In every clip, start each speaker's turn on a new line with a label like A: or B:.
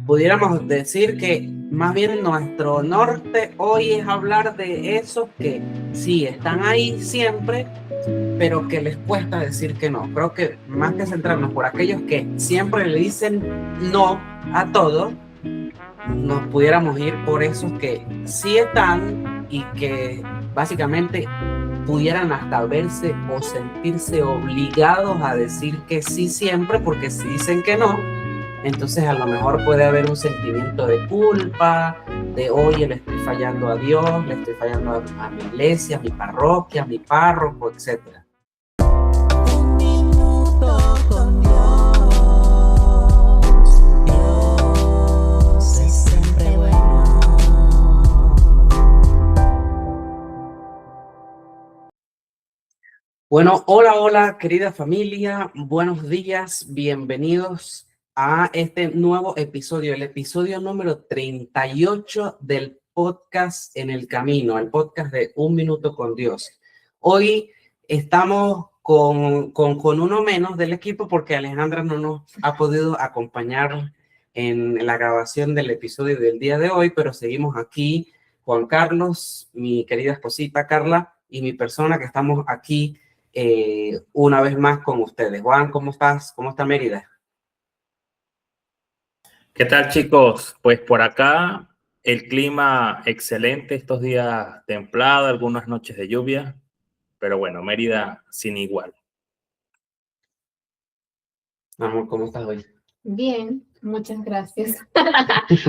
A: pudiéramos decir que más bien nuestro norte hoy es hablar de esos que sí están ahí siempre, pero que les cuesta decir que no. Creo que más que centrarnos por aquellos que siempre le dicen no a todo, nos pudiéramos ir por esos que sí están y que básicamente pudieran hasta verse o sentirse obligados a decir que sí siempre, porque si dicen que no, entonces a lo mejor puede haber un sentimiento de culpa, de oye, le estoy fallando a Dios, le estoy fallando a mi iglesia, a mi parroquia, a mi párroco, etcétera.
B: Un minuto con Dios. Dios es siempre bueno.
A: Bueno, hola, querida familia, buenos días, bienvenidos a este nuevo episodio, el episodio número 38 del podcast En el Camino, el podcast de Un Minuto con Dios. Hoy estamos con uno menos del equipo porque Alejandra no nos ha podido acompañar en la grabación del episodio del día de hoy, pero seguimos aquí, Juan Carlos, mi querida esposita Carla y mi persona que estamos aquí una vez más con ustedes. Juan, ¿cómo estás? ¿Cómo está Mérida?
C: ¿Qué tal, chicos? Pues por acá el clima excelente, estos días templado, algunas noches de lluvia, pero bueno, Mérida sin igual.
A: Amor, ¿cómo estás hoy?
D: Bien, muchas gracias.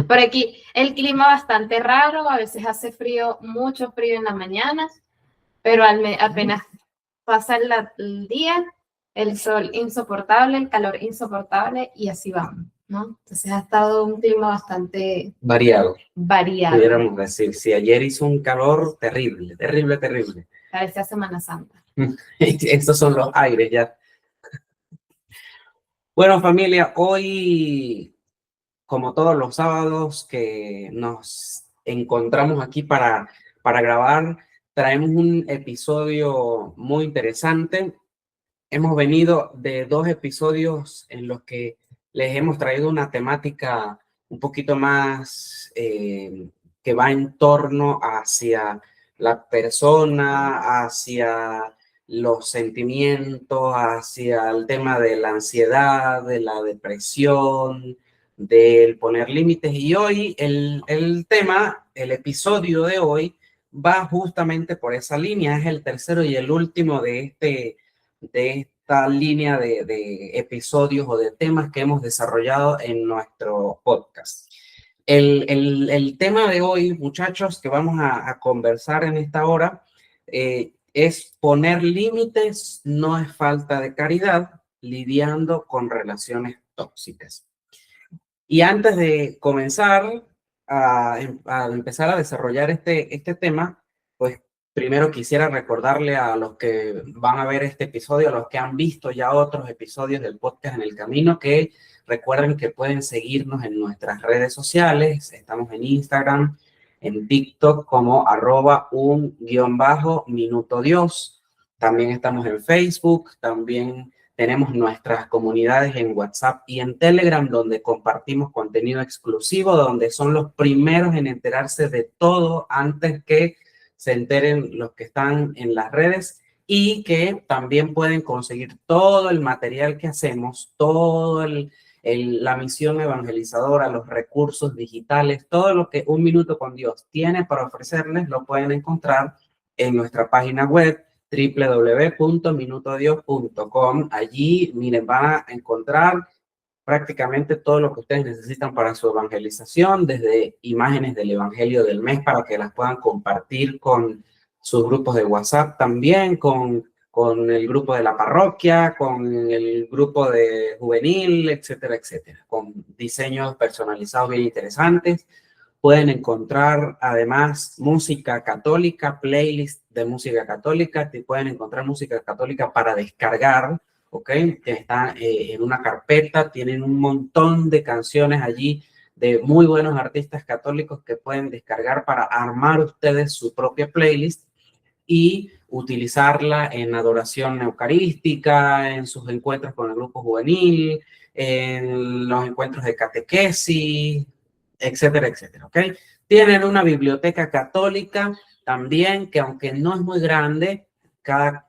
D: Por aquí el clima bastante raro, a veces hace frío, mucho frío en la mañana, pero apenas pasa el día, el sol insoportable, el calor insoportable y así vamos, ¿no? Entonces ha estado un clima bastante
A: Variado,
D: variado.
A: pudiéramos decir. Si ayer hizo un calor terrible.
D: Parece Semana Santa.
A: Estos son los aires ya. Bueno, familia, hoy, como todos los sábados que nos encontramos aquí para grabar, traemos un episodio muy interesante. Hemos venido de 2 episodios en los que les hemos traído una temática un poquito más que va en torno hacia la persona, hacia los sentimientos, hacia el tema de la ansiedad, de la depresión, del poner límites. Y hoy el tema, el episodio de hoy, va justamente por esa línea. Es el tercero y el último de esta línea de episodios o de temas que hemos desarrollado en nuestro podcast. El tema de hoy, muchachos, que vamos a conversar en esta hora, es poner límites, no es falta de caridad, lidiando con relaciones tóxicas. Y antes de comenzar a empezar a desarrollar este tema, pues primero quisiera recordarle a los que van a ver este episodio, a los que han visto ya otros episodios del podcast En el Camino, que recuerden que pueden seguirnos en nuestras redes sociales. Estamos en Instagram, en TikTok como @un_minutodios. También estamos en Facebook, también tenemos nuestras comunidades en WhatsApp y en Telegram, donde compartimos contenido exclusivo, donde son los primeros en enterarse de todo antes que se enteren los que están en las redes, y que también pueden conseguir todo el material que hacemos, todo la misión evangelizadora, los recursos digitales, todo lo que Un Minuto con Dios tiene para ofrecerles, lo pueden encontrar en nuestra página web www.minutodios.com. Allí, miren, van a encontrar prácticamente todo lo que ustedes necesitan para su evangelización, desde imágenes del Evangelio del mes para que las puedan compartir con sus grupos de WhatsApp, también con el grupo de la parroquia, con el grupo de juvenil, etcétera, etcétera, con diseños personalizados bien interesantes. Pueden encontrar además música católica, playlist de música católica, pueden encontrar música católica para descargar, ¿ok? Que está en una carpeta, tienen un montón de canciones allí de muy buenos artistas católicos que pueden descargar para armar ustedes su propia playlist y utilizarla en adoración eucarística, en sus encuentros con el grupo juvenil, en los encuentros de catequesis, etcétera, etcétera, ¿ok? Tienen una biblioteca católica también, que aunque no es muy grande, cada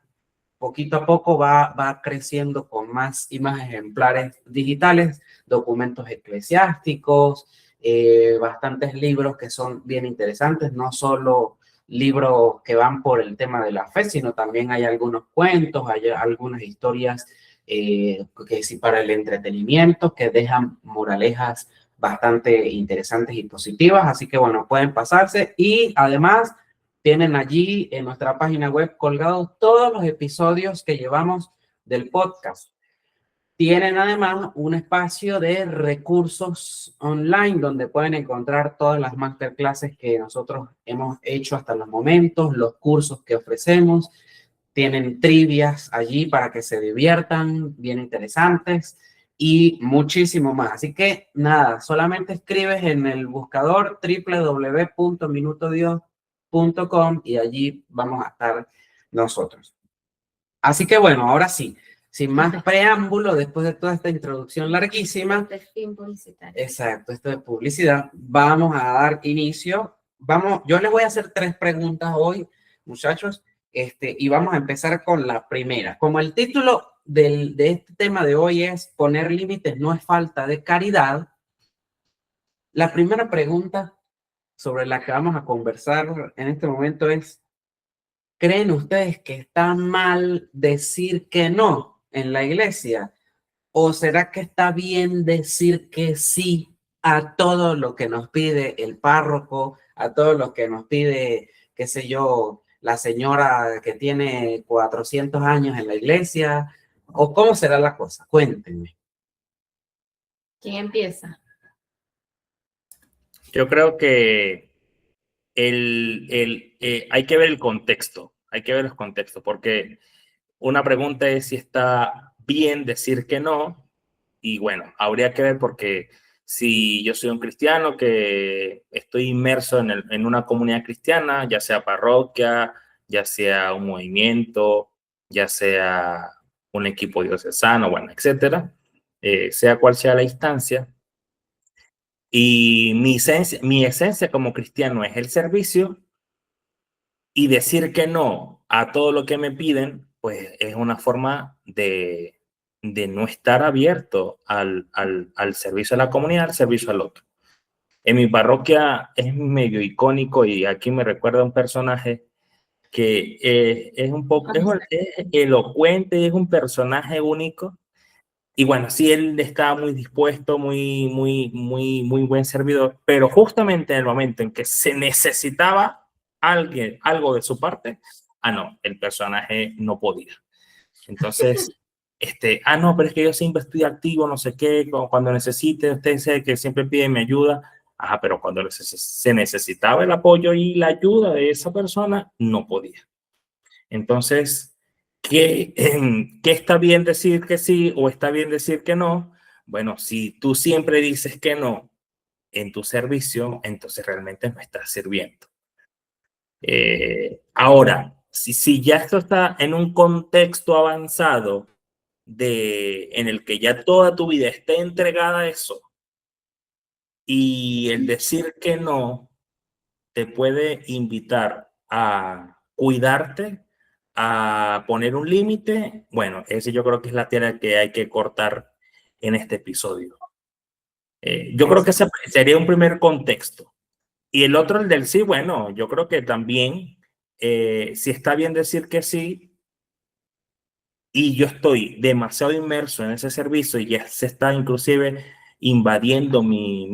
A: poquito a poco va creciendo con más y más ejemplares digitales, documentos eclesiásticos, bastantes libros que son bien interesantes, no solo libros que van por el tema de la fe, sino también hay algunos cuentos, hay algunas historias que sí para el entretenimiento, que dejan moralejas bastante interesantes y positivas, así que bueno, pueden pasarse y además tienen allí en nuestra página web colgados todos los episodios que llevamos del podcast. Tienen además un espacio de recursos online donde pueden encontrar todas las masterclasses que nosotros hemos hecho hasta los momentos, los cursos que ofrecemos. Tienen trivias allí para que se diviertan, bien interesantes y muchísimo más. Así que nada, solamente escribes en el buscador www.minutodios.com y allí vamos a estar nosotros. Así que bueno, ahora sí, sin más preámbulo, después de toda esta introducción larguísima, exacto, esto de publicidad, vamos a dar inicio. Yo les voy a hacer 3 preguntas hoy, muchachos, y vamos a empezar con la primera. Como el título de este tema de hoy es poner límites no es falta de caridad, la primera pregunta sobre la que vamos a conversar en este momento es: ¿creen ustedes que está mal decir que no en la iglesia? ¿O será que está bien decir que sí a todo lo que nos pide el párroco, a todo lo que nos pide, qué sé yo, la señora que tiene 400 años en la iglesia? ¿O cómo será la cosa? Cuéntenme.
D: ¿Quién empieza?
C: Yo creo que hay que ver el contexto, porque una pregunta es si está bien decir que no, y bueno, habría que ver porque si yo soy un cristiano que estoy inmerso en una comunidad cristiana, ya sea parroquia, ya sea un movimiento, ya sea un equipo diocesano, bueno, etcétera, sea cual sea la instancia, y mi esencia como cristiano es el servicio, y decir que no a todo lo que me piden, pues es una forma de no estar abierto al servicio a la comunidad, al servicio al otro. En mi parroquia es medio icónico y aquí me recuerda un personaje que es un poco es elocuente, es un personaje único. Y bueno, sí, él estaba muy dispuesto, muy buen servidor, pero justamente en el momento en que se necesitaba algo de su parte, no, el personaje no podía. Entonces, no, pero es que yo siempre estoy activo, no sé qué, cuando necesite, usted sabe que siempre pide mi ayuda. Pero cuando se necesitaba el apoyo y la ayuda de esa persona, no podía. Entonces, ¿qué está bien decir que sí o está bien decir que no? Bueno, si tú siempre dices que no en tu servicio, entonces realmente no estás sirviendo. Ahora, si ya esto está en un contexto avanzado en el que ya toda tu vida está entregada a eso, y el decir que no te puede invitar a cuidarte, a poner un límite, bueno, ese yo creo que es la tela que hay que cortar en este episodio. Yo creo que ese sería un primer contexto. Y el otro, el del sí, bueno, yo creo que también, si está bien decir que sí, y yo estoy demasiado inmerso en ese servicio y ya se está inclusive invadiendo mi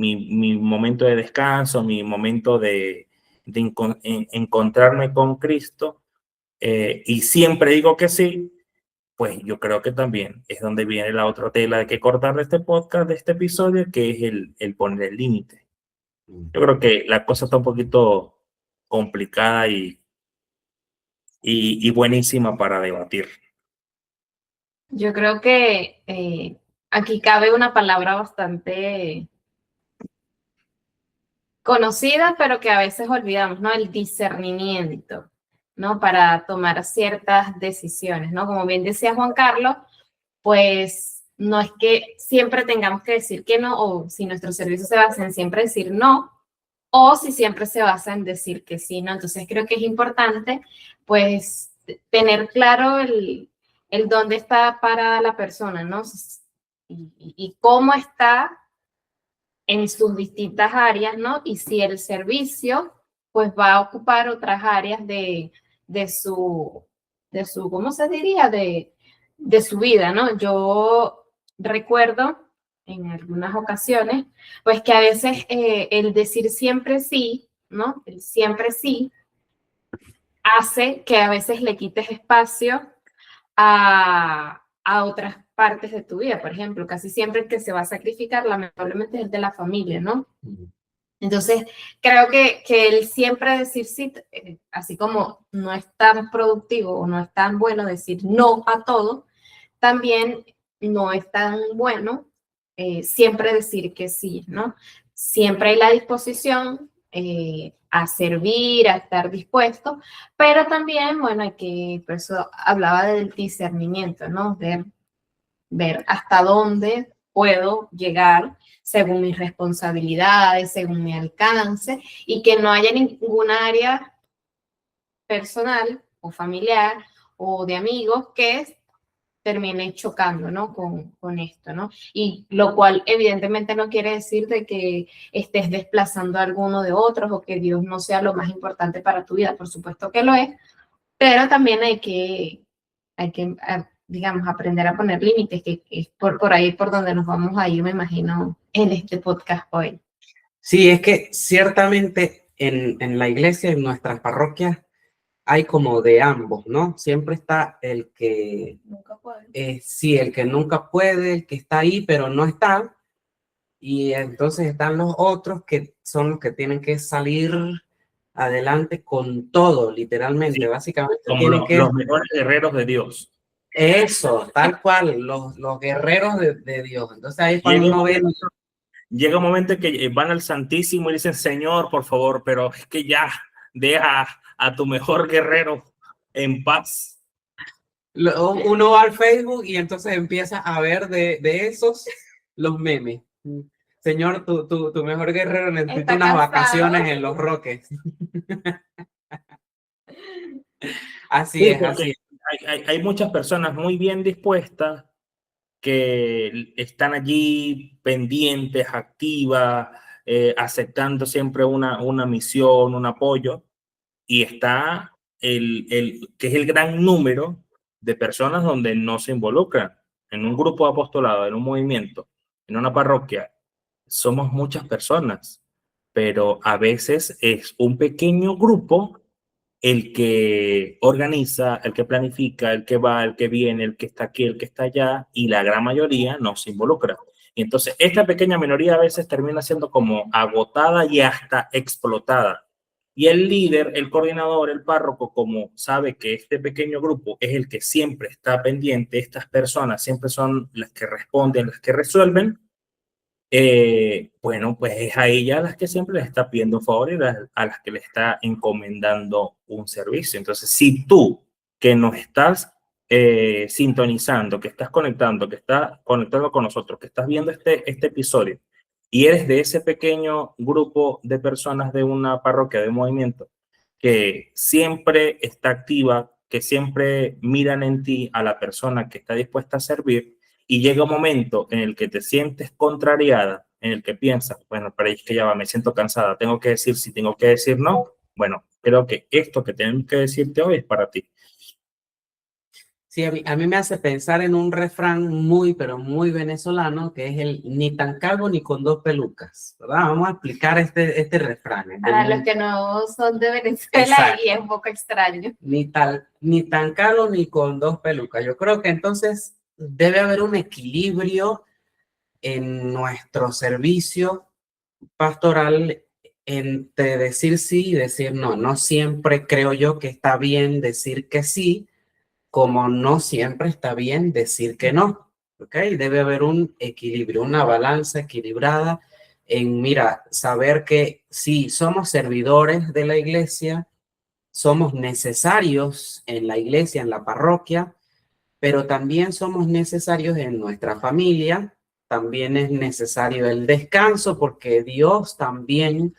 C: momento de descanso, mi momento de encontrarme con Cristo, y siempre digo que sí, pues yo creo que también es donde viene la otra tela de que cortar de este podcast, de este episodio, que es el poner el límite. Yo creo que la cosa está un poquito complicada y buenísima para debatir.
D: Yo creo que aquí cabe una palabra bastante conocida, pero que a veces olvidamos, ¿no? El discernimiento, ¿no? Para tomar ciertas decisiones, ¿no? Como bien decía Juan Carlos, pues no es que siempre tengamos que decir que no, o si nuestro servicio se basa en siempre decir no, o si siempre se basa en decir que sí, ¿no? Entonces creo que es importante, pues, tener claro el dónde está parada la persona, ¿no? Y cómo está en sus distintas áreas, ¿no? Y si el servicio, pues, va a ocupar otras áreas de su, ¿cómo se diría? De su vida, ¿no? Yo recuerdo en algunas ocasiones, pues que a veces el decir siempre sí, ¿no? El siempre sí hace que a veces le quites espacio a otras partes de tu vida. Por ejemplo, casi siempre el que se va a sacrificar, lamentablemente, es el de la familia, ¿no? Entonces, creo que el siempre decir sí, así como no es tan productivo o no es tan bueno decir no a todo, también no es tan bueno siempre decir que sí, ¿no? Siempre hay la disposición a servir, a estar dispuesto, pero también, bueno, hay que, por eso hablaba del discernimiento, ¿no? Ver hasta dónde puedo llegar según mis responsabilidades, según mi alcance, y que no haya ninguna área personal o familiar o de amigos que termine chocando, ¿no? Con esto, ¿no? Y lo cual evidentemente no quiere decir de que estés desplazando a alguno de otros o que Dios no sea lo más importante para tu vida, por supuesto que lo es, pero también hay que digamos, aprender a poner límites, que es por ahí por donde nos vamos a ir, me imagino, en este podcast hoy.
A: Sí, es que ciertamente en la iglesia, en nuestras parroquias, hay como de ambos, ¿no? Siempre está el que,
D: Nunca puedo.
A: sí, el que nunca puede, el que está ahí, pero no está. Y entonces están los otros que son los que tienen que salir adelante con todo, literalmente.
C: Sí,
A: Básicamente
C: como
A: tienen que,
C: los mejores guerreros de Dios.
A: eso, tal cual, los guerreros de Dios. Entonces ahí cuando
C: Llega un
A: uno ve,
C: momento, llega un momento en que van al Santísimo y dicen, Señor, por favor, pero es que ya deja a tu mejor guerrero en paz.
A: uno va al Facebook y entonces empieza a ver de esos los memes. Señor, tu mejor guerrero necesita
D: Está
A: unas
D: cansado.
A: vacaciones en Los Roques. Así
C: Sí,
A: es,
C: porque
A: así es.
C: hay muchas personas muy bien dispuestas que están allí pendientes, activas, aceptando siempre una misión, un apoyo, y está que es el gran número de personas donde no se involucran. En un grupo de apostolado, en un movimiento, en una parroquia, somos muchas personas, pero a veces es un pequeño grupo el que organiza, el que planifica, el que va, el que viene, el que está aquí, el que está allá, y la gran mayoría no se involucra. Y entonces, esta pequeña minoría a veces termina siendo como agotada y hasta explotada. Y el líder, el coordinador, el párroco, como sabe que este pequeño grupo es el que siempre está pendiente, estas personas siempre son las que responden, las que resuelven, bueno, pues es a ella a las que siempre le está pidiendo un favor y a las que le está encomendando un servicio. Entonces, si tú que nos estás sintonizando, que estás conectando, que estás conectando con nosotros, que estás viendo este episodio y eres de ese pequeño grupo de personas de una parroquia, de un movimiento, que siempre está activa, que siempre miran en ti a la persona que está dispuesta a servir, y llega un momento en el que te sientes contrariada, en el que piensas, bueno, para es que ya va, me siento cansada, tengo que decir sí, tengo que decir no. Bueno, creo que esto que tengo que decirte hoy es para ti.
A: Sí, a mí me hace pensar en un refrán muy, pero muy venezolano, que es el ni tan calvo ni con dos pelucas, ¿verdad? Vamos a explicar este refrán.
D: Para los que no son de Venezuela,
A: Exacto.
D: y es un poco extraño.
A: Ni tan calvo ni con dos pelucas. Yo creo que entonces debe haber un equilibrio en nuestro servicio pastoral entre decir sí y decir no. No siempre creo yo que está bien decir que sí, como no siempre está bien decir que no. ¿Ok? Debe haber un equilibrio, una balanza equilibrada en, mira, saber que sí, somos servidores de la iglesia, somos necesarios en la iglesia, en la parroquia, pero también somos necesarios en nuestra familia, también es necesario el descanso porque Dios también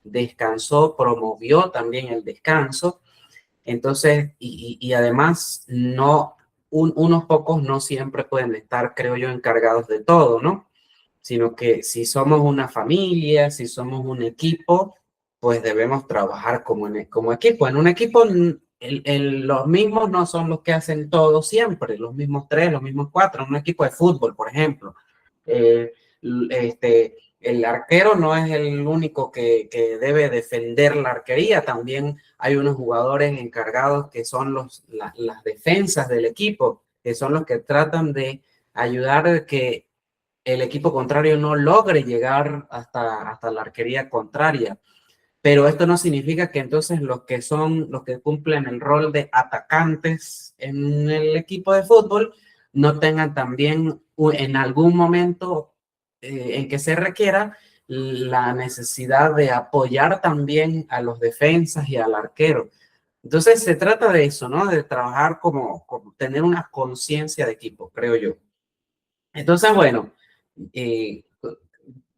A: descansó, promovió también el descanso. Entonces, y además, no, unos pocos no siempre pueden estar, creo yo, encargados de todo, ¿no? Sino que si somos una familia, si somos un equipo, pues debemos trabajar como equipo. En un equipo, los mismos no son los que hacen todo siempre, los mismos tres, los mismos cuatro. En un equipo de fútbol, por ejemplo, eh, el arquero no es el único que debe defender la arquería, también hay unos jugadores encargados que son las defensas del equipo, que son los que tratan de ayudar a que el equipo contrario no logre llegar hasta la arquería contraria. Pero esto no significa que entonces los que cumplen el rol de atacantes en el equipo de fútbol no tengan también en algún momento en que se requiera la necesidad de apoyar también a los defensas y al arquero. Entonces se trata de eso, ¿no? De trabajar como tener una conciencia de equipo, creo yo. Entonces, bueno, eh,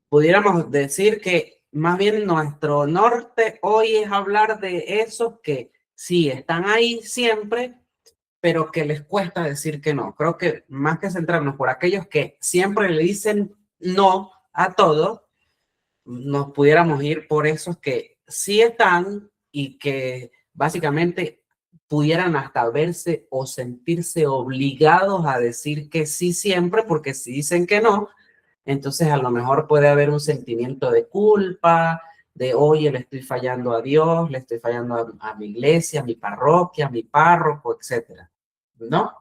A: pudiéramos decir que más bien nuestro norte hoy es hablar de esos que sí están ahí siempre, pero que les cuesta decir que no. Creo que más que centrarnos por aquellos que siempre le dicen no a todo, nos pudiéramos ir por esos que sí están y que básicamente pudieran hasta verse o sentirse obligados a decir que sí siempre, porque si dicen que no, entonces a lo mejor puede haber un sentimiento de culpa, de oye, le estoy fallando a Dios, le estoy fallando a mi iglesia, a mi parroquia, a mi párroco, etcétera, ¿no?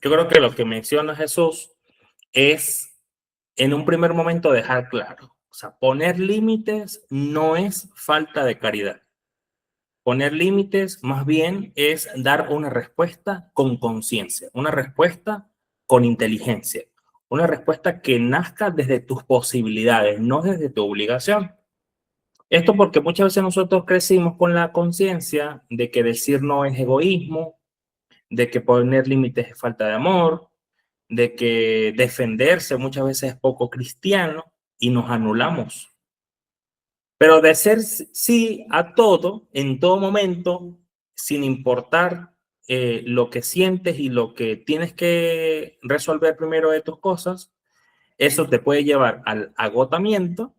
C: Yo creo que lo que menciona Jesús es, en un primer momento, dejar claro. O sea, poner límites no es falta de caridad. Poner límites más bien es dar una respuesta con conciencia, una respuesta con inteligencia, una respuesta que nazca desde tus posibilidades, no desde tu obligación. Esto porque muchas veces nosotros crecimos con la conciencia de que decir no es egoísmo, de que poner límites es falta de amor, de que defenderse muchas veces es poco cristiano y nos anulamos. Pero de ser sí a todo, en todo momento, sin importar lo que sientes y lo que tienes que resolver primero de tus cosas, eso te puede llevar al agotamiento,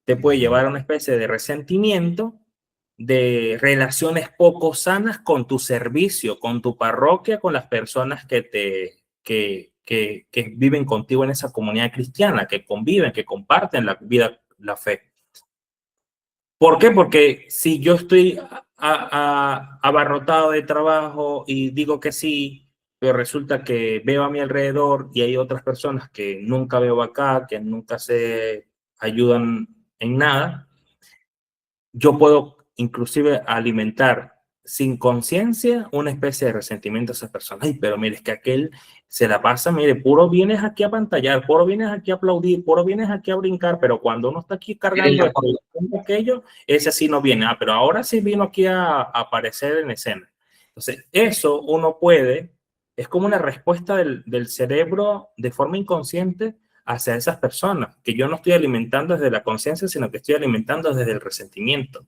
C: te puede llevar a una especie de resentimiento, de relaciones poco sanas con tu servicio, con tu parroquia, con las personas que viven contigo en esa comunidad cristiana, que conviven, que comparten la vida, la fe. ¿Por qué? Porque si yo estoy abarrotado de trabajo y digo que sí, pero resulta que veo a mi alrededor y hay otras personas que nunca veo acá, que nunca se ayudan en nada, yo puedo inclusive alimentar sin conciencia una especie de resentimiento a esa persona. Ay, pero mire, es que aquel se la pasa, mire, puro vienes aquí a pantallar, puro vienes aquí a aplaudir, puro vienes aquí a brincar, pero cuando uno está aquí cargando esto y aquello, ese sí no viene. Ah, pero ahora sí vino aquí a aparecer en escena. Entonces, eso uno puede, es como una respuesta del cerebro de forma inconsciente hacia esas personas, que yo no estoy alimentando desde la conciencia, sino que estoy alimentando desde el resentimiento.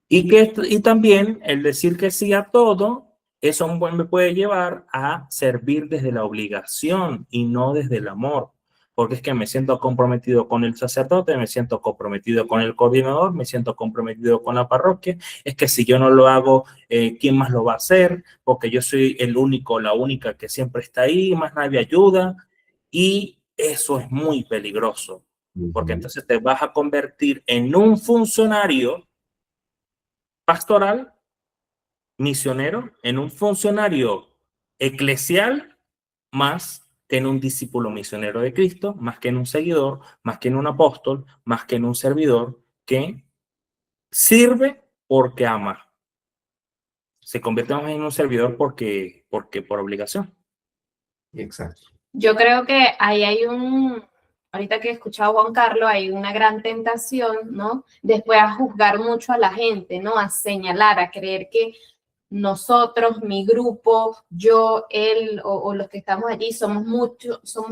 C: Y también el decir que sí a todo, eso me puede llevar a servir desde la obligación y no desde el amor. Porque es que me siento comprometido con el sacerdote, me siento comprometido con el coordinador, me siento comprometido con la parroquia. Es que si yo no lo hago, ¿quién más lo va a hacer? Porque yo soy el único, la única que siempre está ahí, más nadie ayuda. Y eso es muy peligroso, porque entonces te vas a convertir en un funcionario pastoral, misionero, en un funcionario eclesial, más que en un discípulo misionero de Cristo, más que en un seguidor, más que en un apóstol, más que en un servidor que sirve porque ama. Se convierte en un servidor porque por obligación.
A: Exacto.
D: Yo creo que ahí hay ahorita que he escuchado a Juan Carlos, hay una gran tentación, ¿no? Después a juzgar mucho a la gente, ¿no? A señalar, a creer que nosotros, mi grupo, yo, él o los que estamos allí somos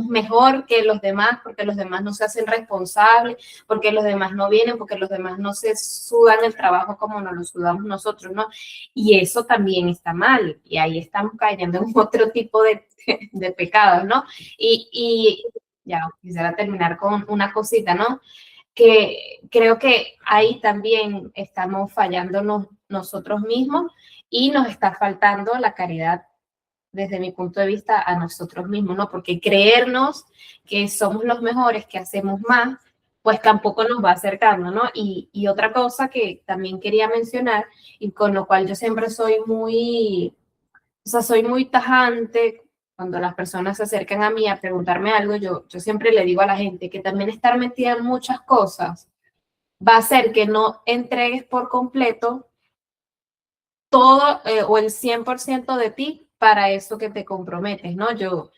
D: mejor que los demás porque los demás no se hacen responsables, porque los demás no vienen, porque los demás no se sudan el trabajo como nos lo sudamos nosotros, ¿no? Y eso también está mal y ahí estamos cayendo en otro tipo de pecados, ¿no? Y ya quisiera terminar con una cosita, ¿no? Que creo que ahí también estamos fallándonos nosotros mismos y nos está faltando la caridad desde mi punto de vista a nosotros mismos, ¿no? Porque creernos que somos los mejores, que hacemos más, pues tampoco nos va acercando, ¿no? Y otra cosa que también quería mencionar y con lo cual yo siempre soy soy muy tajante cuando las personas se acercan a mí a preguntarme algo, yo siempre le digo a la gente que también estar metida en muchas cosas va a hacer que no entregues por completo todo o el 100% de ti para eso que te comprometes, ¿no? Yo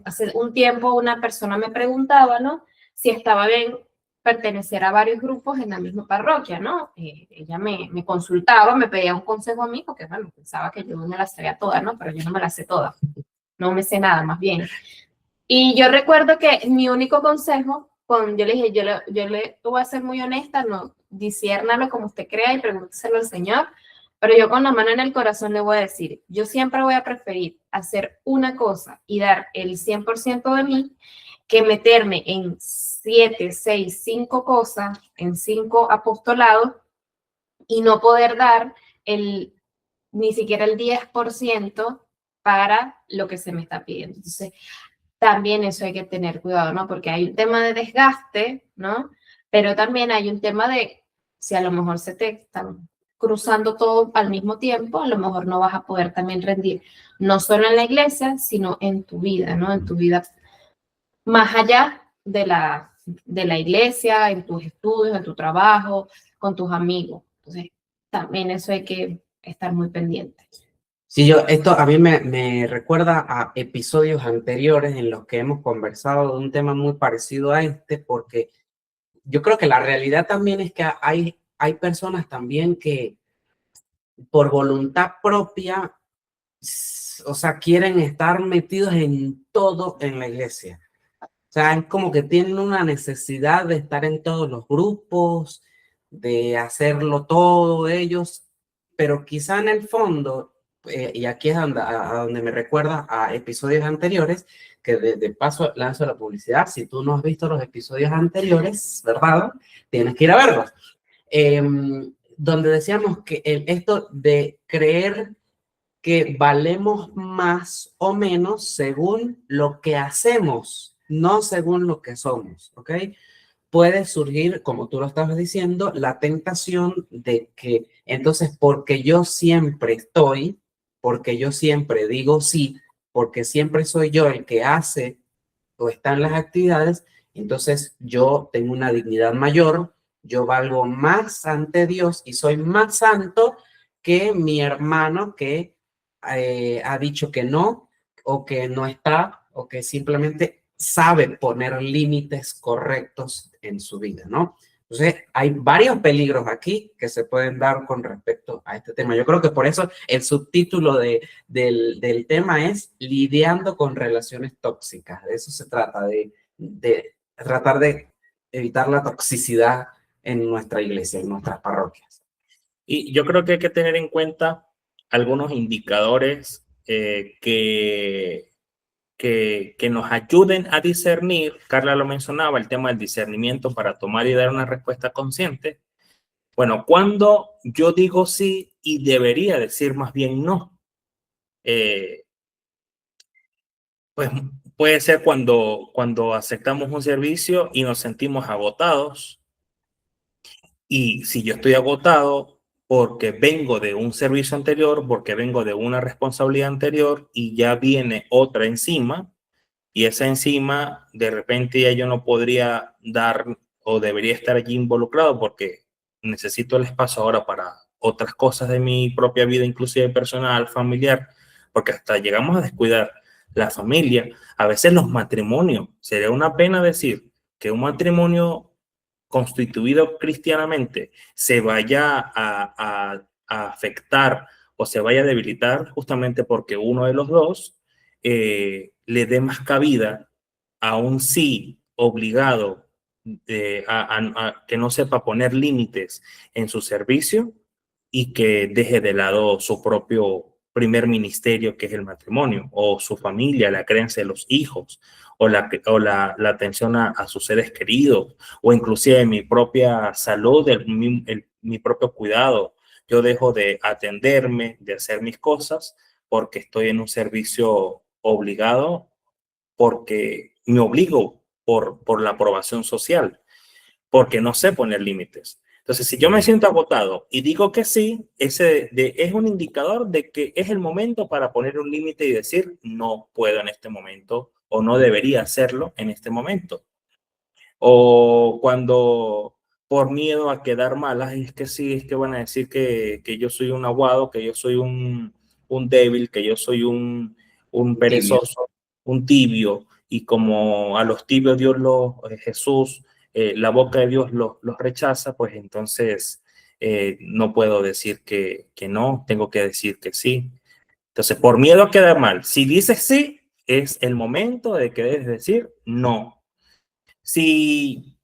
D: hace un tiempo una persona me preguntaba, ¿no? Si estaba bien pertenecer a varios grupos en la misma parroquia, ¿no? Ella me consultaba, me pedía un consejo a mí, porque, bueno, pensaba que yo me las sabía todas, ¿no? Pero yo no me las sé todas, no me sé nada, más bien. Y yo recuerdo que mi único consejo, yo le dije, yo le voy a ser muy honesta, no, disciérnalo como usted crea y pregúnteselo al Señor, pero yo con la mano en el corazón le voy a decir, yo siempre voy a preferir hacer una cosa y dar el 100% de mí que meterme en 7, 6, 5 cosas, en 5 apostolados y no poder dar ni siquiera el 10% para lo que se me está pidiendo. Entonces, también eso hay que tener cuidado, ¿no? Porque hay un tema de desgaste, ¿no? Pero también hay un tema de, si a lo mejor se te están cruzando todo al mismo tiempo, a lo mejor no vas a poder también rendir, no solo en la iglesia, sino en tu vida, ¿no? En tu vida más allá de la iglesia, en tus estudios, en tu trabajo, con tus amigos. Entonces, también eso hay que estar muy pendiente.
A: Sí, esto a mí me recuerda a episodios anteriores en los que hemos conversado de un tema muy parecido a este, porque yo creo que la realidad también es que hay personas también que por voluntad propia, o sea, quieren estar metidos en todo en la iglesia. O sea, es como que tienen una necesidad de estar en todos los grupos, de hacerlo todo ellos, pero quizá en el fondo, y aquí es a donde me recuerda a episodios anteriores, que de paso lanzo la publicidad, si tú no has visto los episodios anteriores, ¿verdad? Tienes que ir a verlos. Donde decíamos que esto de creer que valemos más o menos según lo que hacemos, no según lo que somos, ¿ok? Puede surgir, como tú lo estabas diciendo, la tentación de que entonces porque yo siempre estoy, porque yo siempre digo sí, porque siempre soy yo el que hace o está en las actividades, entonces yo tengo una dignidad mayor, yo valgo más ante Dios y soy más santo que mi hermano que ha dicho que no, o que no está, o que simplemente sabe poner límites correctos en su vida, ¿no? Entonces, hay varios peligros aquí que se pueden dar con respecto a este tema. Yo creo que por eso el subtítulo del tema es lidiando con relaciones tóxicas. De eso se trata, de tratar de evitar la toxicidad en nuestra iglesia, en nuestras parroquias.
C: Y yo creo que hay que tener en cuenta algunos indicadores que nos ayuden a discernir. Carla lo mencionaba, el tema del discernimiento para tomar y dar una respuesta consciente. Bueno, cuando yo digo sí y debería decir más bien no, pues puede ser cuando aceptamos un servicio y nos sentimos agotados. Y si yo estoy agotado porque vengo de un servicio anterior, porque vengo de una responsabilidad anterior y ya viene otra encima, y esa encima de repente ya yo no podría dar o debería estar allí involucrado porque necesito el espacio ahora para otras cosas de mi propia vida, inclusive personal, familiar, porque hasta llegamos a descuidar la familia, a veces los matrimonios. Sería una pena decir que un matrimonio constituido cristianamente se vaya a afectar o se vaya a debilitar justamente porque uno de los dos le dé más cabida a un sí obligado, que no sepa poner límites en su servicio y que deje de lado su propio primer ministerio, que es el matrimonio, o su familia, la creencia de los hijos, o la atención a sus seres queridos, o inclusive mi propia salud, mi propio cuidado. Yo dejo de atenderme, de hacer mis cosas, porque estoy en un servicio obligado, porque me obligo por la aprobación social, porque no sé poner límites. Entonces, si yo me siento agotado y digo que sí, es un indicador de que es el momento para poner un límite y decir, no puedo en este momento o no debería hacerlo en este momento. O cuando por miedo a quedar mal, ay, es que sí, es que van a decir que yo soy un aguado, que yo soy un débil, que yo soy un perezoso, un tibio, y como a los tibios Jesús, la boca de Dios los rechaza, pues entonces no puedo decir que no, tengo que decir que sí. Entonces, por miedo a quedar mal, si dices sí, es el momento de que debes decir no. Si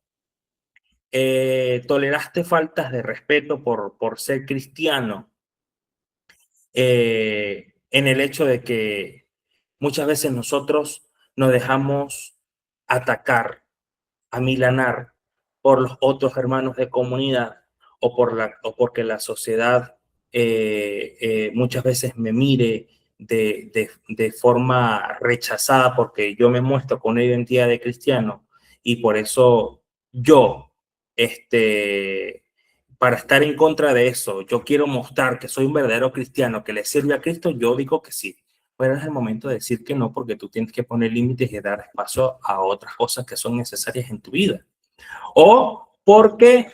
C: toleraste faltas de respeto por ser cristiano, en el hecho de que muchas veces nosotros nos dejamos atacar, amilanar por los otros hermanos de comunidad, o porque la sociedad muchas veces me mire de forma rechazada porque yo me muestro con una identidad de cristiano, y por eso yo, para estar en contra de eso, yo quiero mostrar que soy un verdadero cristiano que le sirve a Cristo, yo digo que sí. Pero es el momento de decir que no, porque tú tienes que poner límites y dar espacio a otras cosas que son necesarias en tu vida. O porque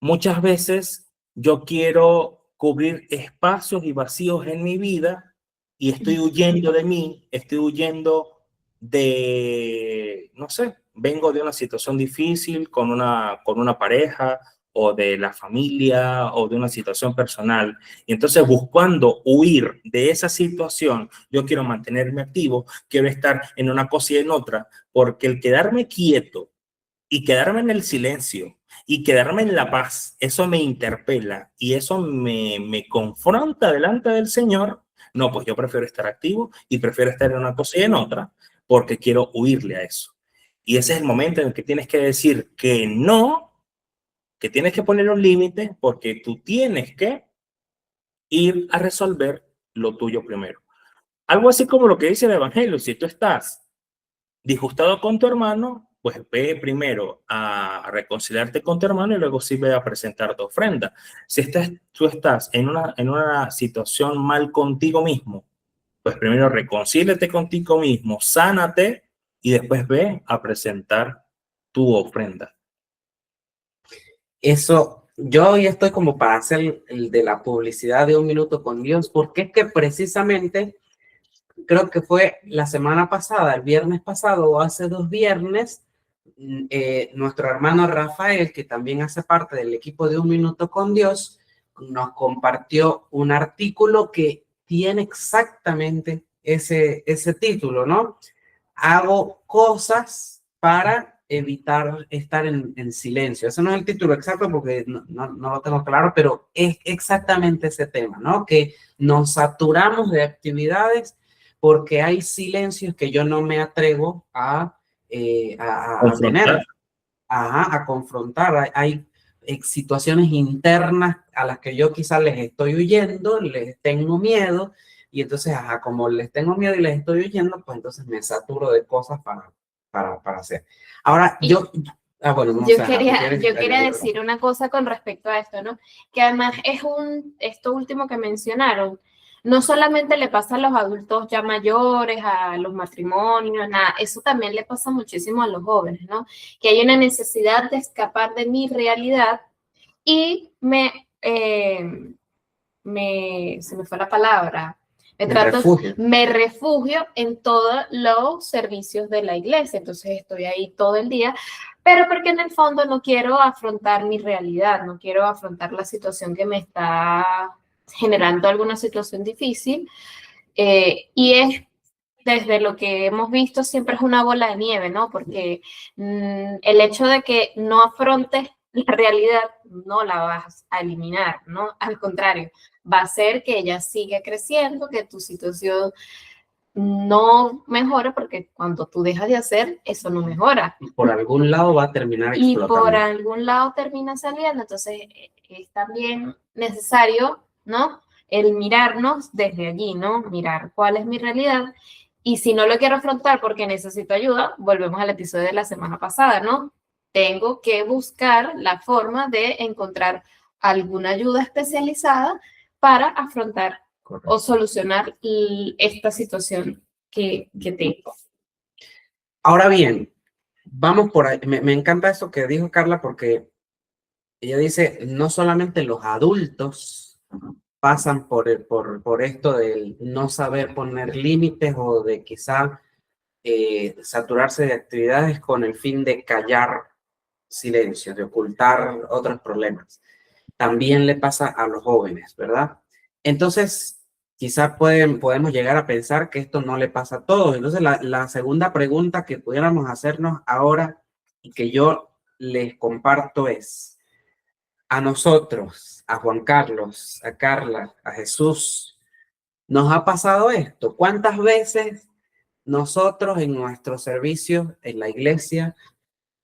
C: muchas veces yo quiero cubrir espacios y vacíos en mi vida y estoy huyendo de mí, estoy huyendo de, no sé, vengo de una situación difícil con una pareja, o de la familia, o de una situación personal. Y entonces, buscando huir de esa situación, yo quiero mantenerme activo, quiero estar en una cosa y en otra, porque el quedarme quieto y quedarme en el silencio y quedarme en la paz, eso me interpela y eso me confronta delante del Señor. No, pues yo prefiero estar activo y prefiero estar en una cosa y en otra, porque quiero huirle a eso. Y ese es el momento en el que tienes que decir que no, que tienes que poner un límite, porque tú tienes que ir a resolver lo tuyo primero. Algo así como lo que dice el Evangelio: si tú estás disgustado con tu hermano, pues ve primero a reconciliarte con tu hermano y luego sí ve a presentar tu ofrenda. Si tú estás en una situación mal contigo mismo, pues primero reconcíliate contigo mismo, sánate y después ve a presentar tu ofrenda.
A: Eso, yo hoy estoy como para hacer el de la publicidad de Un Minuto con Dios, porque es que precisamente creo que fue la semana pasada, el viernes pasado o hace 2 viernes, nuestro hermano Rafael, que también hace parte del equipo de Un Minuto con Dios, nos compartió un artículo que tiene exactamente ese título, ¿no? Hago cosas para evitar estar en silencio. Ese no es el título exacto porque no lo tengo claro, pero es exactamente ese tema, ¿no? Que nos saturamos de actividades porque hay silencios que yo no me atrevo a tener, a confrontar. Hay situaciones internas a las que yo quizás les estoy huyendo, les tengo miedo, y entonces, como les tengo miedo y les estoy huyendo, pues entonces me saturo de cosas para hacer. Ahora, bueno, no
D: yo
A: sé,
D: quería decir una cosa con respecto a esto, ¿no? Que además esto último que mencionaron, no solamente le pasa a los adultos ya mayores, a los matrimonios, nada, eso también le pasa muchísimo a los jóvenes, ¿no? Que hay una necesidad de escapar de mi realidad y se me fue la palabra, me refugio en todos los servicios de la iglesia. Entonces estoy ahí todo el día pero porque en el fondo no quiero afrontar mi realidad, no quiero afrontar la situación que me está generando alguna situación difícil. Y es desde lo que hemos visto, siempre es una bola de nieve, ¿no? Porque el hecho de que no afrontes la realidad no la vas a eliminar, ¿no? Al contrario, va a hacer que ella siga creciendo, que tu situación no mejore, porque cuando tú dejas de hacer, eso no mejora.
A: Por algún lado va a terminar
D: Y
A: explotando.
D: por algún lado termina saliendo. Entonces, es también necesario, ¿no? El mirarnos desde allí, ¿no? Mirar cuál es mi realidad. Y si no lo quiero afrontar porque necesito ayuda, volvemos al episodio de la semana pasada, ¿no? Tengo que buscar la forma de encontrar alguna ayuda especializada para afrontar
A: Correcto.
D: o solucionar esta situación que tengo.
A: Ahora bien, vamos por ahí. Me encanta eso que dijo Carla, porque ella dice, no solamente los adultos pasan por esto del no saber poner límites o de quizá saturarse de actividades con el fin de callar silencios, de ocultar otros problemas. También le pasa a los jóvenes, ¿verdad? Entonces, quizá podemos llegar a pensar que esto no le pasa a todos. Entonces, la segunda pregunta que pudiéramos hacernos ahora y que yo les comparto es, a nosotros, a Juan Carlos, a Carla, a Jesús, ¿nos ha pasado esto? ¿Cuántas veces nosotros en nuestros servicios en la iglesia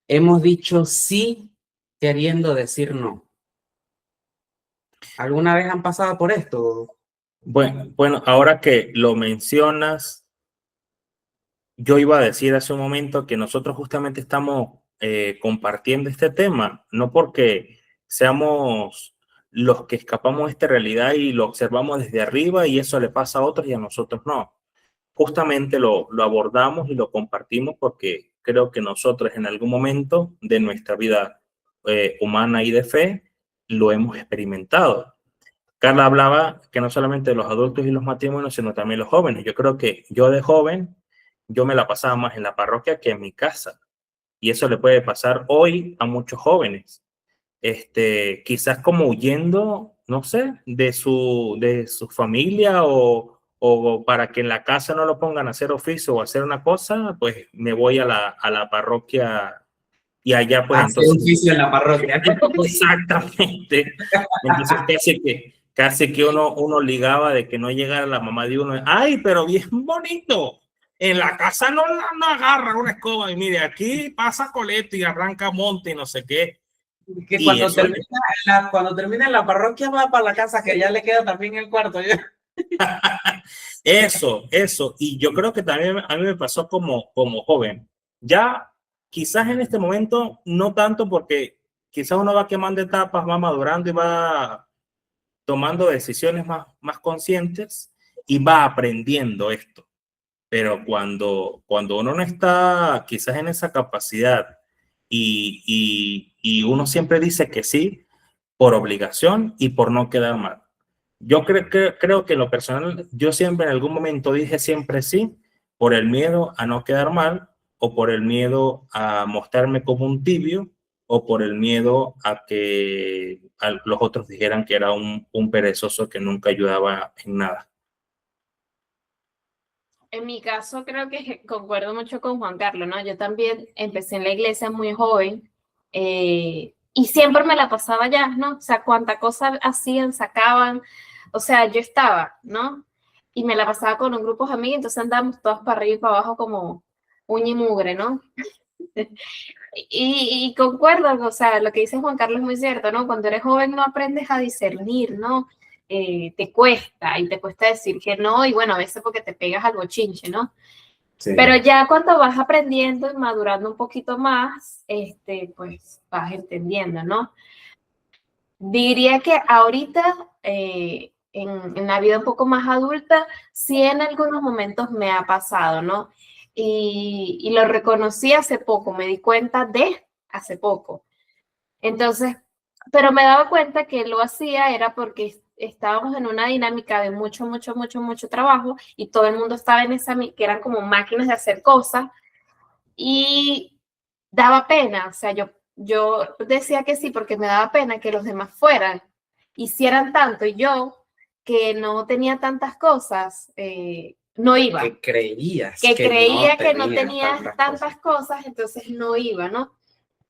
A: hemos dicho sí queriendo decir no? ¿Alguna vez han pasado por esto?
C: Bueno, ahora que lo mencionas, yo iba a decir hace un momento que nosotros justamente estamos compartiendo este tema, no porque seamos los que escapamos de esta realidad y lo observamos desde arriba y eso le pasa a otros y a nosotros no. Justamente lo abordamos y lo compartimos porque creo que nosotros en algún momento de nuestra vida humana y de fe lo hemos experimentado. Carla hablaba que no solamente los adultos y los matrimonios, sino también los jóvenes. Yo creo que yo de joven, yo me la pasaba más en la parroquia que en mi casa. Y eso le puede pasar hoy a muchos jóvenes. Quizás como huyendo, no sé, de su familia o para que en la casa no lo pongan a hacer oficio o a hacer una cosa, pues me voy a la parroquia y allá pues
A: Hacer
C: entonces...
A: oficio en la parroquia.
C: Exactamente. Entonces casi que uno ligaba de que no llegara la mamá de uno. Ay, pero bien bonito. En la casa no agarra una escoba y mire, aquí pasa coleto y arranca monte y no sé qué.
A: Que
C: Y
A: cuando
C: eso,
A: cuando termina en la parroquia va para la casa, que ya le queda también el cuarto.
C: eso. Y yo creo que también a mí me pasó como joven. Ya quizás en este momento no tanto porque quizás uno va quemando etapas, va madurando y va tomando decisiones más conscientes y va aprendiendo esto. Pero cuando uno no está quizás en esa capacidad y uno siempre dice que sí por obligación y por no quedar mal. Yo creo que en lo personal, yo siempre en algún momento dije siempre sí por el miedo a no quedar mal o por el miedo a mostrarme como un tibio o por el miedo a que los otros dijeran que era un perezoso que nunca ayudaba en nada.
D: En mi caso, creo que concuerdo mucho con Juan Carlos, ¿no? Yo también empecé en la iglesia muy joven y siempre me la pasaba allá, ¿no? O sea, cuánta cosa hacían, sacaban, o sea, yo estaba, ¿no? Y me la pasaba con un grupo de amigos, entonces andábamos todos para arriba y para abajo como uña y mugre, ¿no? Y concuerdo, o sea, lo que dice Juan Carlos es muy cierto, ¿no? Cuando eres joven no aprendes a discernir, ¿no? Te cuesta y te cuesta decir que no, y bueno, a veces porque te pegas al bochinche, ¿no?
A: Sí.
D: Pero ya cuando vas aprendiendo y madurando un poquito más, pues vas entendiendo, ¿no? Diría que ahorita, en la vida un poco más adulta, sí en algunos momentos me ha pasado, ¿no? Y lo reconocí hace poco, me di cuenta de hace poco. Entonces, pero me daba cuenta que lo hacía era porque estábamos en una dinámica de mucho trabajo y todo el mundo estaba en esa, que eran como máquinas de hacer cosas y daba pena, o sea, yo decía que sí porque me daba pena que los demás fueran, hicieran tanto y yo, que no tenía tantas cosas, no iba.
A: Que creías
D: Que creía que no
A: tenías
D: tenía tantas cosas, entonces no iba, ¿no?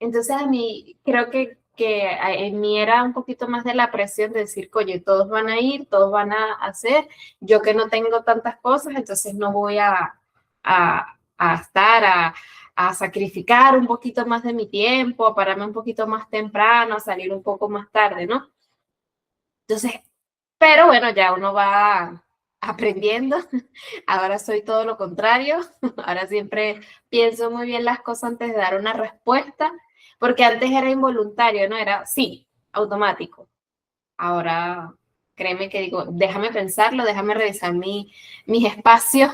D: Entonces a mí creo que en mí era un poquito más de la presión de decir, oye, todos van a ir, todos van a hacer, yo que no tengo tantas cosas, entonces no voy a estar, a sacrificar un poquito más de mi tiempo, a pararme un poquito más temprano, a salir un poco más tarde, ¿no? Entonces, pero bueno, ya uno va aprendiendo. Ahora soy todo lo contrario. Ahora siempre pienso muy bien las cosas antes de dar una respuesta, porque antes era involuntario, ¿no? Era sí, automático. Ahora, créeme que digo, déjame pensarlo, déjame revisar mis espacios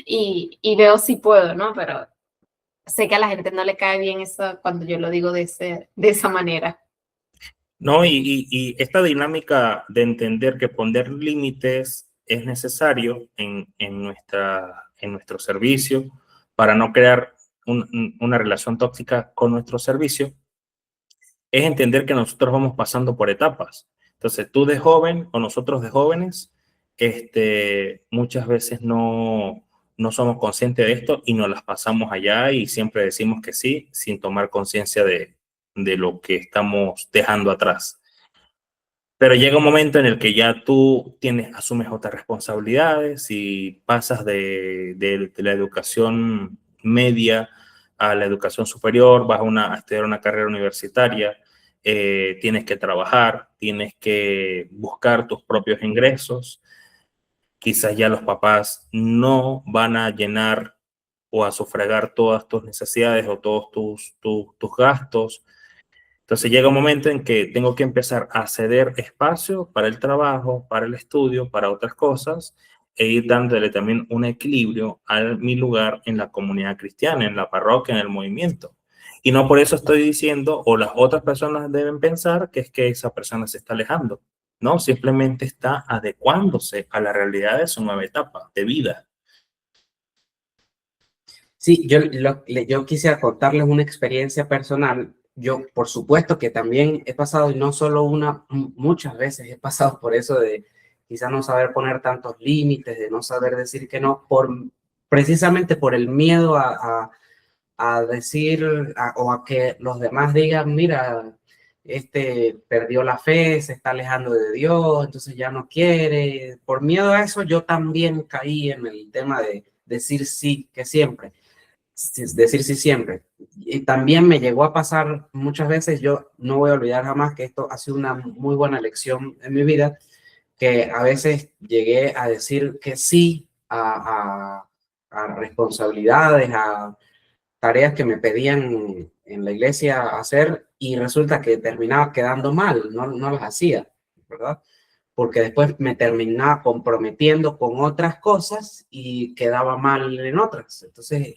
D: y veo si puedo, ¿no? Pero sé que a la gente no le cae bien eso cuando yo lo digo de esa manera.
C: No, y esta dinámica de entender que poner límites es necesario en nuestro servicio para no crear una relación tóxica con nuestro servicio, es entender que nosotros vamos pasando por etapas. Entonces, tú de joven o nosotros de jóvenes, muchas veces no somos conscientes de esto y nos las pasamos allá y siempre decimos que sí, sin tomar conciencia de lo que estamos dejando atrás. Pero llega un momento en el que ya tú asumes otras responsabilidades y pasas de la educación media a la educación superior, vas a estudiar una carrera universitaria, tienes que trabajar, tienes que buscar tus propios ingresos. Quizás ya los papás no van a llenar o a sufragar todas tus necesidades o todos tus gastos. Entonces llega un momento en que tengo que empezar a ceder espacio para el trabajo, para el estudio, para otras cosas, e ir dándole también un equilibrio a mi lugar en la comunidad cristiana, en la parroquia, en el movimiento. Y no por eso estoy diciendo, o las otras personas deben pensar que es que esa persona se está alejando. No, simplemente está adecuándose a la realidad de su nueva etapa de vida.
A: Sí, yo quisiera contarles una experiencia personal. Yo, por supuesto que también he pasado, y no solo una, muchas veces he pasado por eso de quizá no saber poner tantos límites, de no saber decir que no, precisamente por el miedo a decir o a que los demás digan, mira, perdió la fe, se está alejando de Dios, entonces ya no quiere. Por miedo a eso, yo también caí en el tema de decir sí, que siempre. Decir sí siempre. Y también me llegó a pasar muchas veces, yo no voy a olvidar jamás que esto ha sido una muy buena lección en mi vida, que a veces llegué a decir que sí a responsabilidades, a tareas que me pedían en la iglesia hacer y resulta que terminaba quedando mal, no las hacía, ¿verdad? Porque después me terminaba comprometiendo con otras cosas y quedaba mal en otras. Entonces,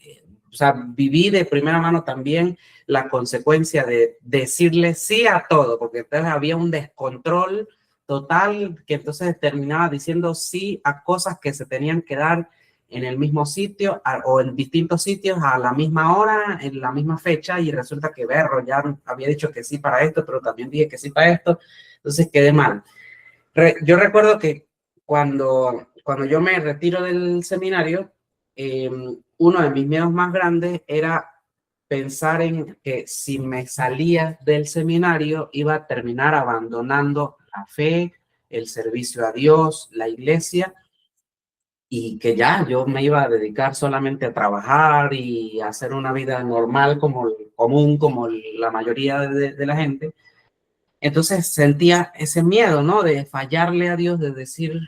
A: o sea, viví de primera mano también la consecuencia de decirle sí a todo, porque entonces había un descontrol total que entonces terminaba diciendo sí a cosas que se tenían que dar en el mismo sitio o en distintos sitios a la misma hora, en la misma fecha, y resulta que Berro ya había dicho que sí para esto, pero también dije que sí para esto, entonces quedé mal. Yo recuerdo que cuando yo me retiro del seminario, uno de mis miedos más grandes era pensar en que si me salía del seminario iba a terminar abandonando la fe, el servicio a Dios, la iglesia, y que ya yo me iba a dedicar solamente a trabajar y a hacer una vida normal común como la mayoría de la gente. Entonces sentía ese miedo, ¿no? De fallarle a Dios, de decir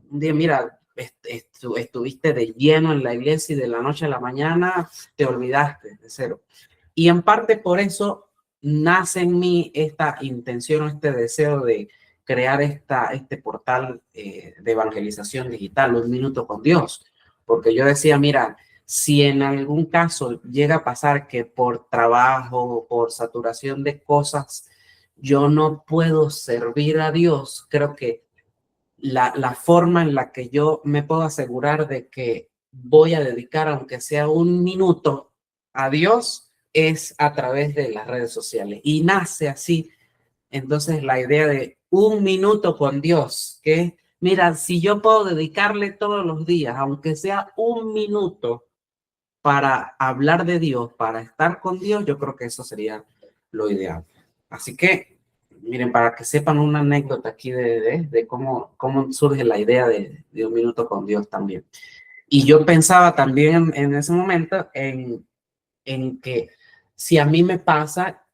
A: un día, mira, estuviste de lleno en la iglesia y de la noche a la mañana te olvidaste de cero. Y en parte por eso nace en mí esta intención, este deseo de crear este portal de evangelización digital, Un Minuto con Dios. Porque yo decía, mira, si en algún caso llega a pasar que por trabajo, por saturación de cosas, yo no puedo servir a Dios, creo que la forma en la que yo me puedo asegurar de que voy a dedicar, aunque sea un minuto, a Dios, es a través de las redes sociales. Y nace así, entonces, la idea de un minuto con Dios, que mira, si yo puedo dedicarle todos los días, aunque sea un minuto, para hablar de Dios, para estar con Dios, yo creo que eso sería lo ideal. Así que, miren, para que sepan una anécdota aquí de cómo surge la idea de un minuto con Dios también. Y yo pensaba también en ese momento en que si a mí me pasa,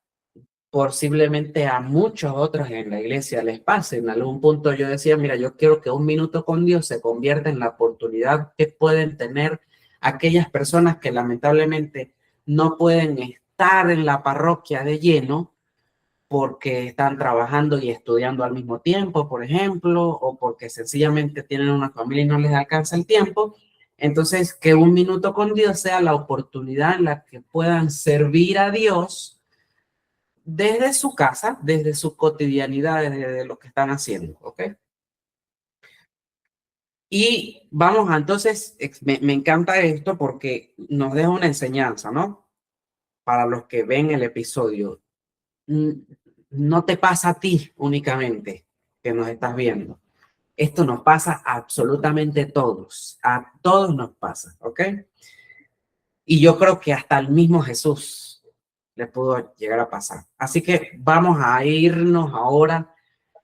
A: posiblemente a muchos otros en la iglesia les pase. En algún punto yo decía, mira, yo quiero que un minuto con Dios se convierta en la oportunidad que pueden tener aquellas personas que lamentablemente no pueden estar en la parroquia de lleno porque están trabajando y estudiando al mismo tiempo, por ejemplo, o porque sencillamente tienen una familia y no les alcanza el tiempo. Entonces, que un minuto con Dios sea la oportunidad en la que puedan servir a Dios desde su casa, desde su cotidianidad, desde lo que están haciendo, ¿ok? Y vamos a entonces, me encanta esto porque nos deja una enseñanza, ¿no? Para los que ven el episodio. No te pasa a ti únicamente que nos estás viendo. Esto nos pasa a absolutamente todos. A todos nos pasa, ¿ok? Y yo creo que hasta el mismo Jesús le pudo llegar a pasar. Así que vamos a irnos ahora.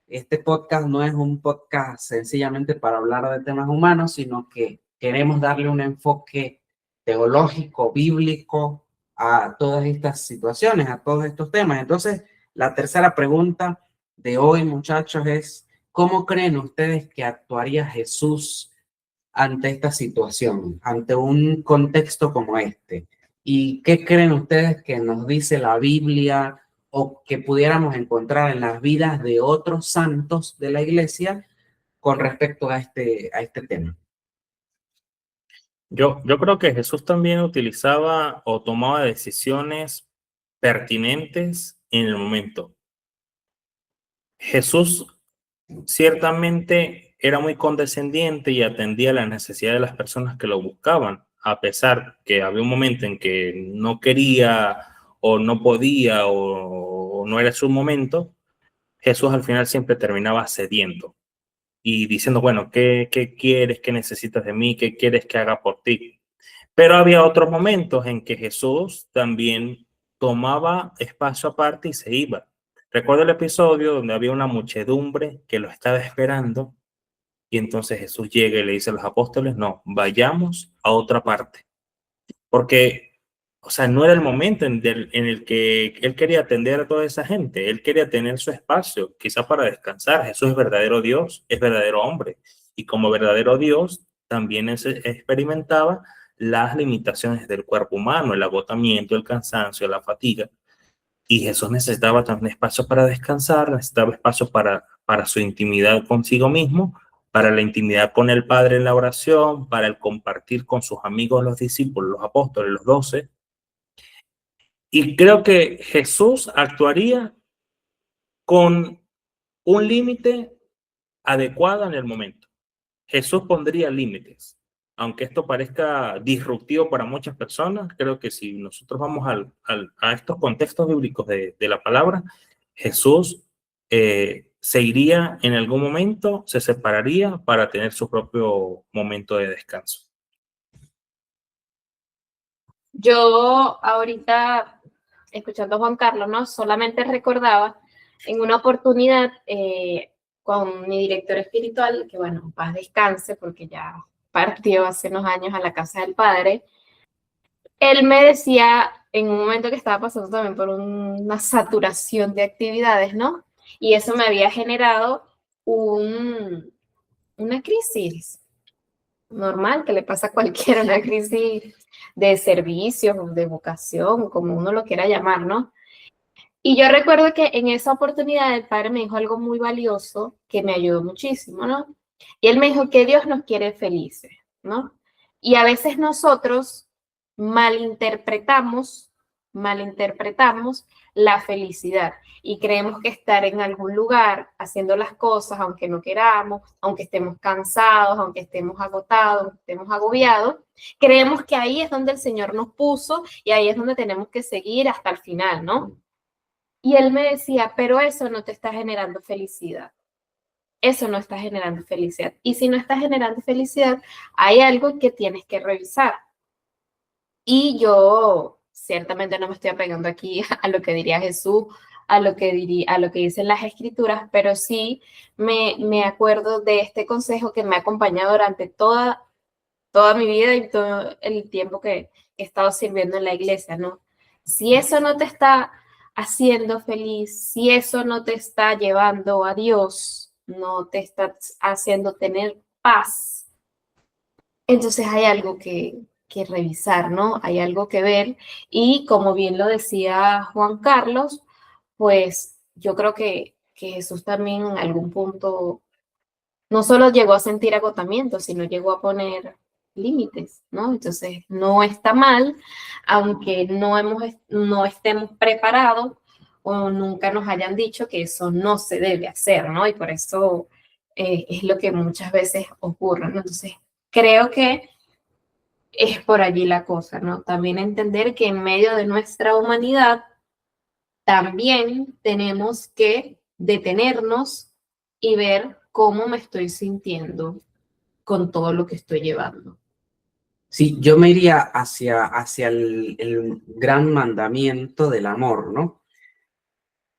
A: Este podcast no es un podcast sencillamente para hablar de temas humanos, sino que queremos darle un enfoque teológico, bíblico a todas estas situaciones, a todos estos temas. Entonces, la tercera pregunta de hoy, muchachos, es, ¿cómo creen ustedes que actuaría Jesús ante esta situación, ante un contexto como este? ¿Y qué creen ustedes que nos dice la Biblia o que pudiéramos encontrar en las vidas de otros santos de la iglesia con respecto a este tema?
C: Yo creo que Jesús también utilizaba o tomaba decisiones pertinentes en el momento. Jesús ciertamente era muy condescendiente y atendía las necesidades de las personas que lo buscaban, a pesar que había un momento en que no quería o no podía o no era su momento. Jesús al final siempre terminaba cediendo y diciendo, bueno, ¿qué quieres? ¿Qué necesitas de mí? ¿Qué quieres que haga por ti? Pero había otros momentos en que Jesús también tomaba espacio aparte y se iba. Recuerdo el episodio donde había una muchedumbre que lo estaba esperando y entonces Jesús llega y le dice a los apóstoles, no, vayamos a otra parte. Porque, o sea, no era el momento en el que él quería atender a toda esa gente. Él quería tener su espacio, quizá para descansar. Jesús es verdadero Dios, es verdadero hombre. Y como verdadero Dios, también experimentaba las limitaciones del cuerpo humano, el agotamiento, el cansancio, la fatiga. Y Jesús necesitaba también espacio para descansar, necesitaba espacio para su intimidad consigo mismo, para la intimidad con el Padre en la oración, para el compartir con sus amigos, los discípulos, los apóstoles, los 12. Y creo que Jesús actuaría con un límite adecuado en el momento. Jesús pondría límites. Aunque esto parezca disruptivo para muchas personas, creo que si nosotros vamos a estos contextos bíblicos de la palabra, Jesús se iría en algún momento, se separaría para tener su propio momento de descanso.
D: Yo ahorita, escuchando a Juan Carlos, ¿no? Solamente recordaba en una oportunidad con mi director espiritual, que bueno, paz descanse, porque ya partió hace unos años a la casa del Padre. Él me decía en un momento que estaba pasando también por una saturación de actividades, ¿no? Y eso me había generado una crisis normal que le pasa a cualquiera, una crisis de servicios, de vocación, como uno lo quiera llamar, ¿no? Y yo recuerdo que en esa oportunidad el Padre me dijo algo muy valioso que me ayudó muchísimo, ¿no? Y él me dijo que Dios nos quiere felices, ¿no? Y a veces nosotros malinterpretamos malinterpretamos la felicidad y creemos que estar en algún lugar haciendo las cosas, aunque no queramos, aunque estemos cansados, aunque estemos agotados, aunque estemos agobiados, creemos que ahí es donde el Señor nos puso y ahí es donde tenemos que seguir hasta el final, ¿no? Y él me decía, pero eso no te está generando felicidad. Eso no está generando felicidad. Y si no está generando felicidad, hay algo que tienes que revisar. Y yo ciertamente no me estoy apegando aquí a lo que diría Jesús, a lo que dicen las escrituras, pero sí me acuerdo de este consejo que me ha acompañado durante toda mi vida y todo el tiempo que he estado sirviendo en la iglesia, ¿no? Si eso no te está haciendo feliz, si eso no te está llevando a Dios, no te está haciendo tener paz, entonces hay algo que revisar, ¿no? Hay algo que ver. Y como bien lo decía Juan Carlos, pues yo creo que Jesús también en algún punto no solo llegó a sentir agotamiento, sino llegó a poner límites, ¿no? Entonces, no está mal, aunque no estemos preparados o nunca nos hayan dicho que eso no se debe hacer, ¿no? Y por eso es lo que muchas veces ocurre, ¿no? Entonces, creo que es por allí la cosa, ¿no? También entender que en medio de nuestra humanidad también tenemos que detenernos y ver cómo me estoy sintiendo con todo lo que estoy llevando.
A: Sí, yo me iría hacia el gran mandamiento del amor, ¿no?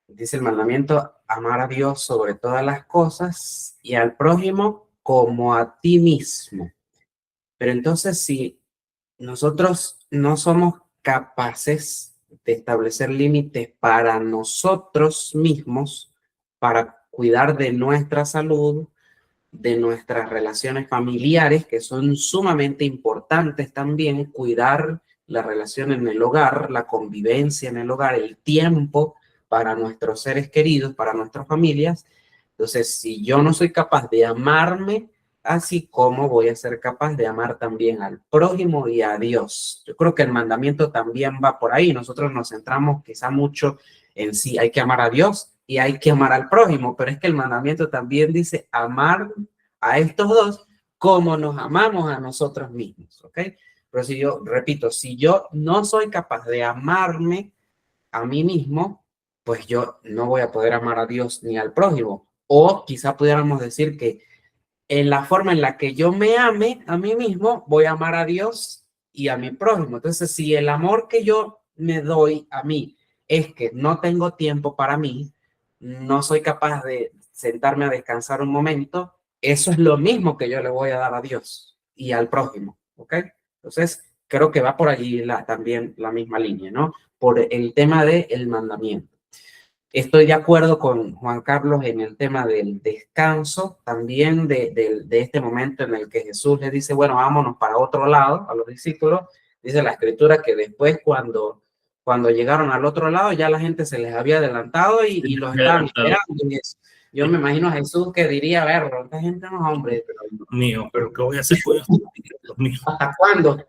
A: Dice el mandamiento, amar a Dios sobre todas las cosas y al prójimo como a ti mismo. Pero entonces, si nosotros no somos capaces de establecer límites para nosotros mismos, para cuidar de nuestra salud, de nuestras relaciones familiares, que son sumamente importantes también, cuidar la relación en el hogar, la convivencia en el hogar, el tiempo para nuestros seres queridos, para nuestras familias. Entonces, si yo no soy capaz de amarme, así como voy a ser capaz de amar también al prójimo y a Dios. Yo creo que el mandamiento también va por ahí. Nosotros nos centramos quizá mucho en sí, hay que amar a Dios y hay que amar al prójimo, pero es que el mandamiento también dice amar a estos dos como nos amamos a nosotros mismos, ¿ok? Pero si yo, repito, si yo no soy capaz de amarme a mí mismo, pues yo no voy a poder amar a Dios ni al prójimo. O quizá pudiéramos decir que en la forma en la que yo me ame a mí mismo, voy a amar a Dios y a mi prójimo. Entonces, si el amor que yo me doy a mí es que no tengo tiempo para mí, no soy capaz de sentarme a descansar un momento, eso es lo mismo que yo le voy a dar a Dios y al prójimo, ¿ok? Entonces, creo que va por allí también la misma línea, ¿no? Por el tema del mandamiento. Estoy de acuerdo con Juan Carlos en el tema del descanso, también de este momento en el que Jesús le dice, bueno, vámonos para otro lado, a los discípulos. Dice la escritura que después cuando llegaron al otro lado ya la gente se les había adelantado y los estaban esperando. Y eso. Yo me imagino a Jesús que diría, a ver, esta gente no es hombre.
C: Mío, pero ¿qué voy a hacer con esto?
A: ¿Hasta cuándo?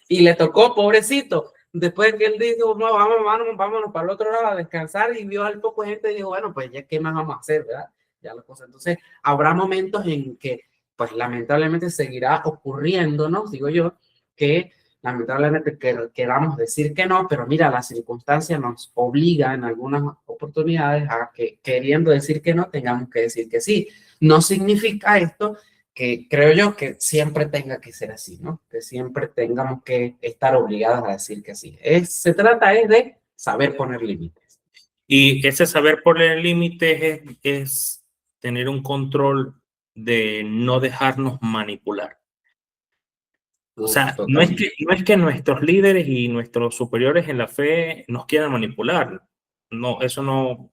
A: Y le tocó, pobrecito. Después que él dijo, no, vámonos para el otro lado a descansar y vio al poco gente y dijo, bueno, pues ya qué más vamos a hacer, ¿verdad? Ya la cosa. Entonces, habrá momentos en que, pues lamentablemente seguirá ocurriéndonos, digo yo, que lamentablemente queramos decir que no, pero mira, la circunstancia nos obliga en algunas oportunidades a que queriendo decir que no, tengamos que decir que sí. No significa esto que creo yo que siempre tenga que ser así, ¿no? Que siempre tengamos que estar obligados a decir que sí. Se trata de saber poner límites.
C: Y ese saber poner límites es tener un control de no dejarnos manipular. O sea, no es que nuestros líderes y nuestros superiores en la fe nos quieran manipular. No, eso no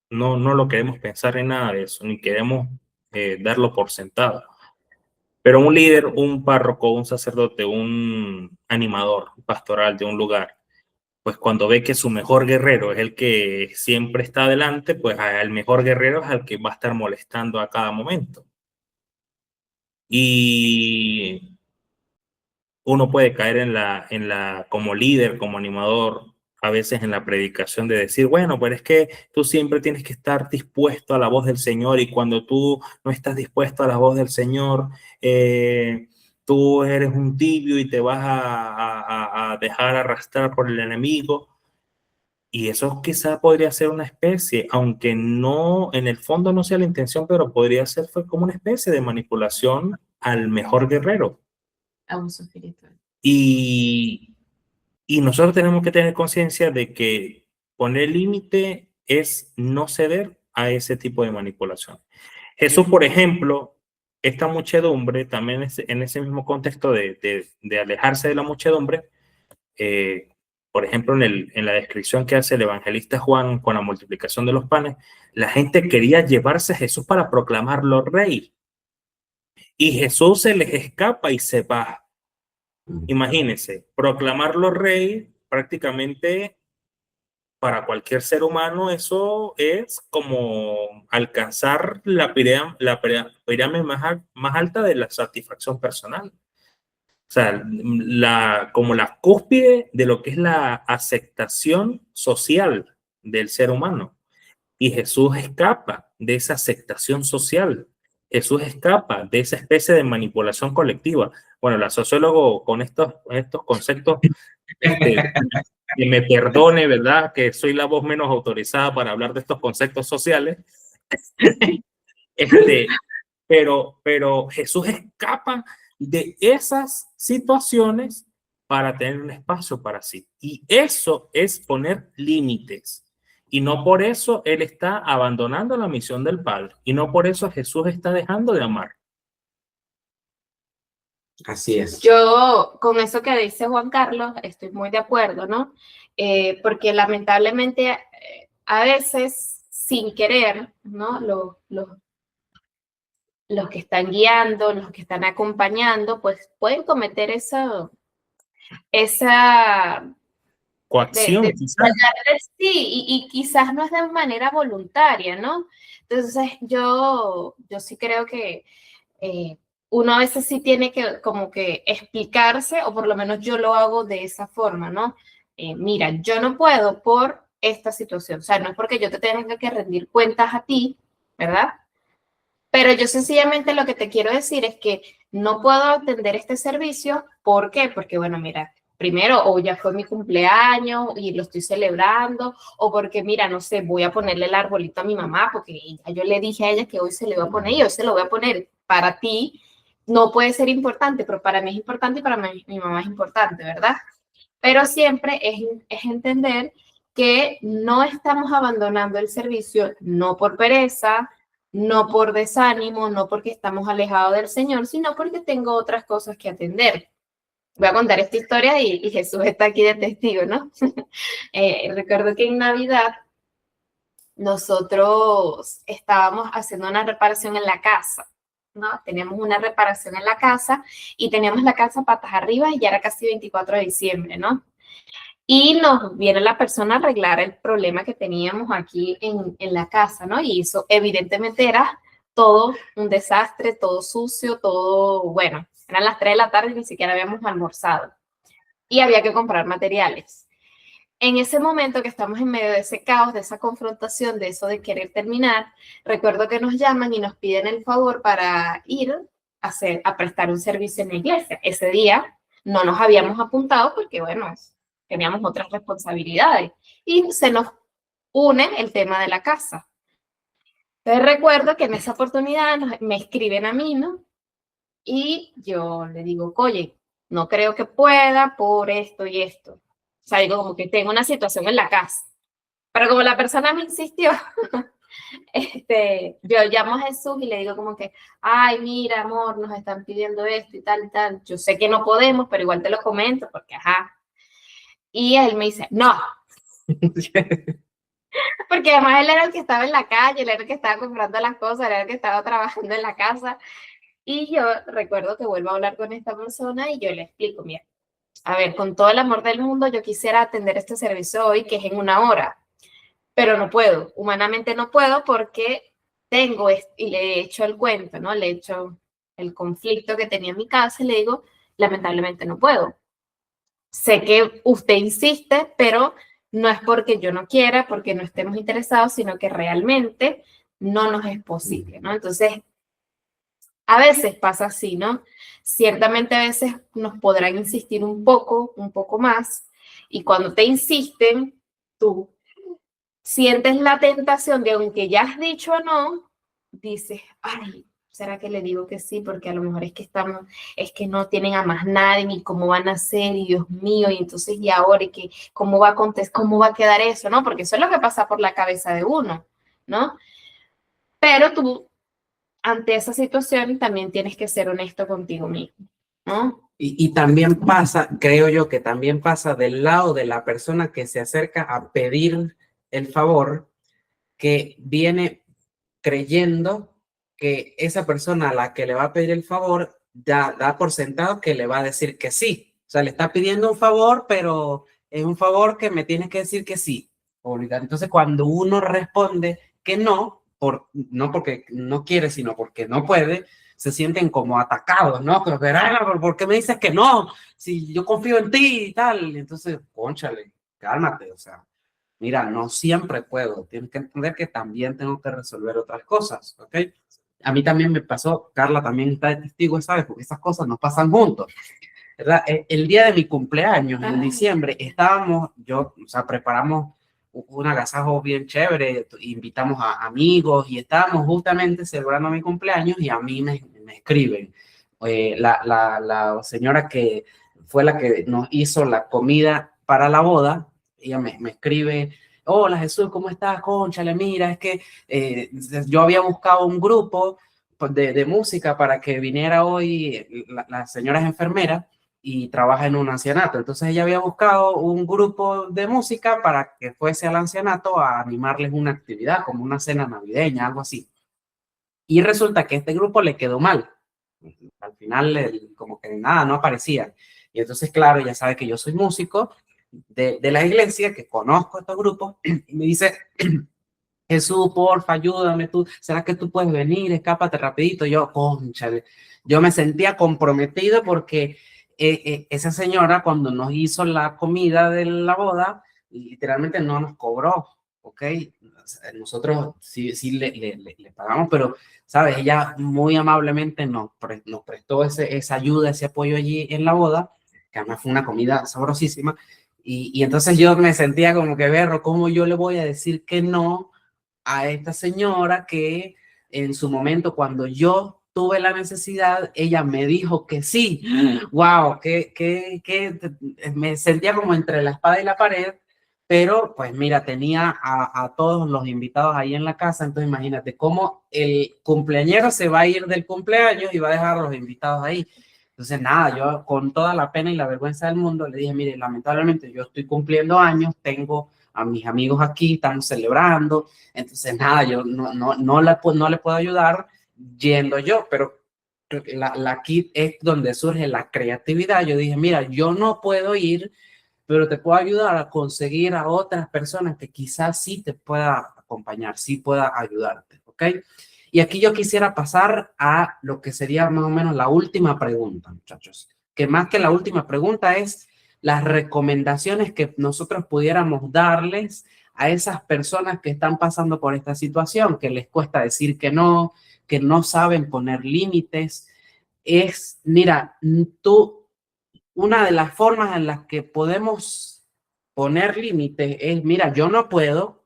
C: lo queremos pensar en nada de eso, ni queremos darlo por sentado. Pero un líder, un párroco, un sacerdote, un animador pastoral de un lugar, pues cuando ve que su mejor guerrero es el que siempre está adelante, pues el mejor guerrero es el que va a estar molestando a cada momento. Y uno puede caer como líder, como animador, a veces en la predicación de decir, bueno, pero es que tú siempre tienes que estar dispuesto a la voz del Señor y cuando tú no estás dispuesto a la voz del Señor, tú eres un tibio y te vas a dejar arrastrar por el enemigo. Y eso quizá podría ser una especie, aunque no, en el fondo no sea la intención, pero podría ser fue como una especie de manipulación al mejor guerrero.
D: Abuso espiritual.
C: Y nosotros tenemos que tener conciencia de que poner límite es no ceder a ese tipo de manipulación. Jesús, por ejemplo, esta muchedumbre, también en ese mismo contexto de alejarse de la muchedumbre, por ejemplo, en la descripción que hace el evangelista Juan con la multiplicación de los panes, la gente quería llevarse a Jesús para proclamarlo rey. Y Jesús se les escapa y se va. Imagínense, proclamarlo rey prácticamente para cualquier ser humano, eso es como alcanzar la pirámide más alta de la satisfacción personal. O sea, como la cúspide de lo que es la aceptación social del ser humano. Y Jesús escapa de esa aceptación social. Jesús escapa de esa especie de manipulación colectiva. Bueno, la sociólogo con estos conceptos, que me perdone, ¿verdad? Que soy la voz menos autorizada para hablar de estos conceptos sociales. Pero Jesús escapa de esas situaciones para tener un espacio para sí. Y eso es poner límites. Y no por eso Él está abandonando la misión del Padre. Y no por eso Jesús está dejando de amar.
A: Así es.
D: Yo con eso que dice Juan Carlos estoy muy de acuerdo, ¿no? Porque lamentablemente a veces sin querer, ¿no? Los que están guiando, los que están acompañando, pues pueden cometer esa
C: Coacción, quizás.
D: sí, y quizás no es de manera voluntaria, ¿no? Entonces yo sí creo que uno a veces sí tiene que como que explicarse, o por lo menos yo lo hago de esa forma, ¿no? Mira, yo no puedo por esta situación, o sea, no es porque yo te tenga que rendir cuentas a ti, ¿verdad? Pero yo sencillamente lo que te quiero decir es que no puedo atender este servicio. ¿Por qué? Porque, bueno, mira, primero, o ya fue mi cumpleaños y lo estoy celebrando, o porque, mira, no sé, voy a ponerle el arbolito a mi mamá, porque ya yo le dije a ella que hoy se le iba a poner y hoy se lo voy a poner. Para ti no puede ser importante, pero para mí es importante y para mi mamá es importante, ¿verdad? Pero siempre es entender que no estamos abandonando el servicio, no por pereza, no por desánimo, no porque estamos alejados del Señor, sino porque tengo otras cosas que atender. Voy a contar esta historia y Jesús está aquí de testigo, ¿no? Recuerdo que en Navidad nosotros estábamos haciendo una reparación en la casa, ¿no? Teníamos una reparación en la casa y teníamos la casa patas arriba y ya era casi 24 de diciembre, ¿no? Y nos viene la persona a arreglar el problema que teníamos aquí en la casa, ¿no? Y eso evidentemente era todo un desastre, todo sucio, todo, bueno, eran las 3 de la tarde y ni siquiera habíamos almorzado. Y había que comprar materiales. En ese momento que estamos en medio de ese caos, de esa confrontación, de eso de querer terminar, recuerdo que nos llaman y nos piden el favor para ir a prestar un servicio en la iglesia. Ese día no nos habíamos apuntado porque, bueno, teníamos otras responsabilidades y se nos une el tema de la casa. Entonces recuerdo que en esa oportunidad me escriben a mí, ¿no? Y yo le digo, oye, no creo que pueda por esto y esto. O sea, digo como que tengo una situación en la casa. Pero como la persona me insistió, yo llamo a Jesús y le digo como que, ay, mira, amor, nos están pidiendo esto y tal y tal. Yo sé que no podemos, pero igual te lo comento porque, ajá. Y él me dice, no. Porque además él era el que estaba en la calle, él era el que estaba comprando las cosas, él era el que estaba trabajando en la casa. Y yo recuerdo que vuelvo a hablar con esta persona y yo le explico, mira, a ver, con todo el amor del mundo, yo quisiera atender este servicio hoy, que es en 1 hora, pero no puedo, humanamente no puedo porque y le he hecho el cuento, ¿no? Le he hecho el conflicto que tenía en mi casa y le digo, lamentablemente no puedo. Sé que usted insiste, pero no es porque yo no quiera, porque no estemos interesados, sino que realmente no nos es posible, ¿no? Entonces, a veces pasa así, ¿no? Ciertamente a veces nos podrán insistir un poco más, y cuando te insisten, tú sientes la tentación de, aunque ya has dicho no, dices, ay, ¿será que le digo que sí? Porque a lo mejor es que no tienen a más nadie, ni cómo van a ser, y Dios mío, y entonces, y ahora, y que, ¿cómo va a cómo va a quedar eso, no? Porque eso es lo que pasa por la cabeza de uno, ¿no? Pero tú, ante esa situación, también tienes que ser honesto contigo mismo, ¿no?
A: Y también pasa, creo yo que también pasa del lado de la persona que se acerca a pedir el favor, que viene creyendo que esa persona a la que le va a pedir el favor da por sentado que le va a decir que sí. O sea, le está pidiendo un favor, pero es un favor que me tienes que decir que sí. Entonces, cuando uno responde que no, no porque no quiere, sino porque no puede, se sienten como atacados, ¿no? Pero, ¿por qué me dices que no? Si yo confío en ti y tal. Entonces, cónchale, cálmate, o sea. Mira, no siempre puedo. Tienes que entender que también tengo que resolver otras cosas, ¿ok? A mí también me pasó, Carla también está de testigo, ¿sabes? Porque esas cosas no pasan juntos, ¿verdad? El día de mi cumpleaños, en diciembre, o sea, preparamos un agasajo bien chévere, invitamos a amigos y estábamos justamente celebrando mi cumpleaños y a mí me escriben. La señora que fue la que nos hizo la comida para la boda, ella me escribe: hola Jesús, ¿cómo estás? Cónchale, mira, es que yo había buscado un grupo de música para que viniera hoy. La señora es enfermera y trabaja en un ancianato, entonces ella había buscado un grupo de música para que fuese al ancianato a animarles una actividad, como una cena navideña, algo así. Y resulta que este grupo le quedó mal. Al final, como que nada, no aparecía. Y entonces, claro, ya sabe que yo soy músico de la iglesia, que conozco estos grupos, y me dice: Jesús, porfa, ayúdame tú, ¿será que tú puedes venir? Escápate rapidito. Yo, cónchale, yo me sentía comprometido porque esa señora, cuando nos hizo la comida de la boda, literalmente no nos cobró, ¿ok? Nosotros sí le pagamos, pero, ¿sabes? Ella muy amablemente nos prestó esa ayuda, ese apoyo allí en la boda, que además fue una comida sabrosísima. Y entonces yo me sentía como que, berro, ¿cómo yo le voy a decir que no a esta señora que en su momento, cuando yo tuve la necesidad, ella me dijo que sí? ¡Wow! Me sentía como entre la espada y la pared, pero pues mira, tenía a todos los invitados ahí en la casa, entonces imagínate cómo el cumpleañero se va a ir del cumpleaños y va a dejar a los invitados ahí. Entonces, nada, yo con toda la pena y la vergüenza del mundo le dije: mire, lamentablemente yo estoy cumpliendo años, tengo a mis amigos aquí, estamos celebrando, entonces nada, yo no le puedo ayudar yendo yo, pero aquí es donde surge la creatividad. Yo dije: mira, yo no puedo ir, pero te puedo ayudar a conseguir a otras personas que quizás sí te pueda acompañar, sí pueda ayudarte, ¿ok? Y aquí yo quisiera pasar a lo que sería más o menos la última pregunta, muchachos, que más que la última pregunta es las recomendaciones que nosotros pudiéramos darles a esas personas que están pasando por esta situación, que les cuesta decir que no saben poner límites. Mira, una de las formas en las que podemos poner límites es: mira, yo no puedo,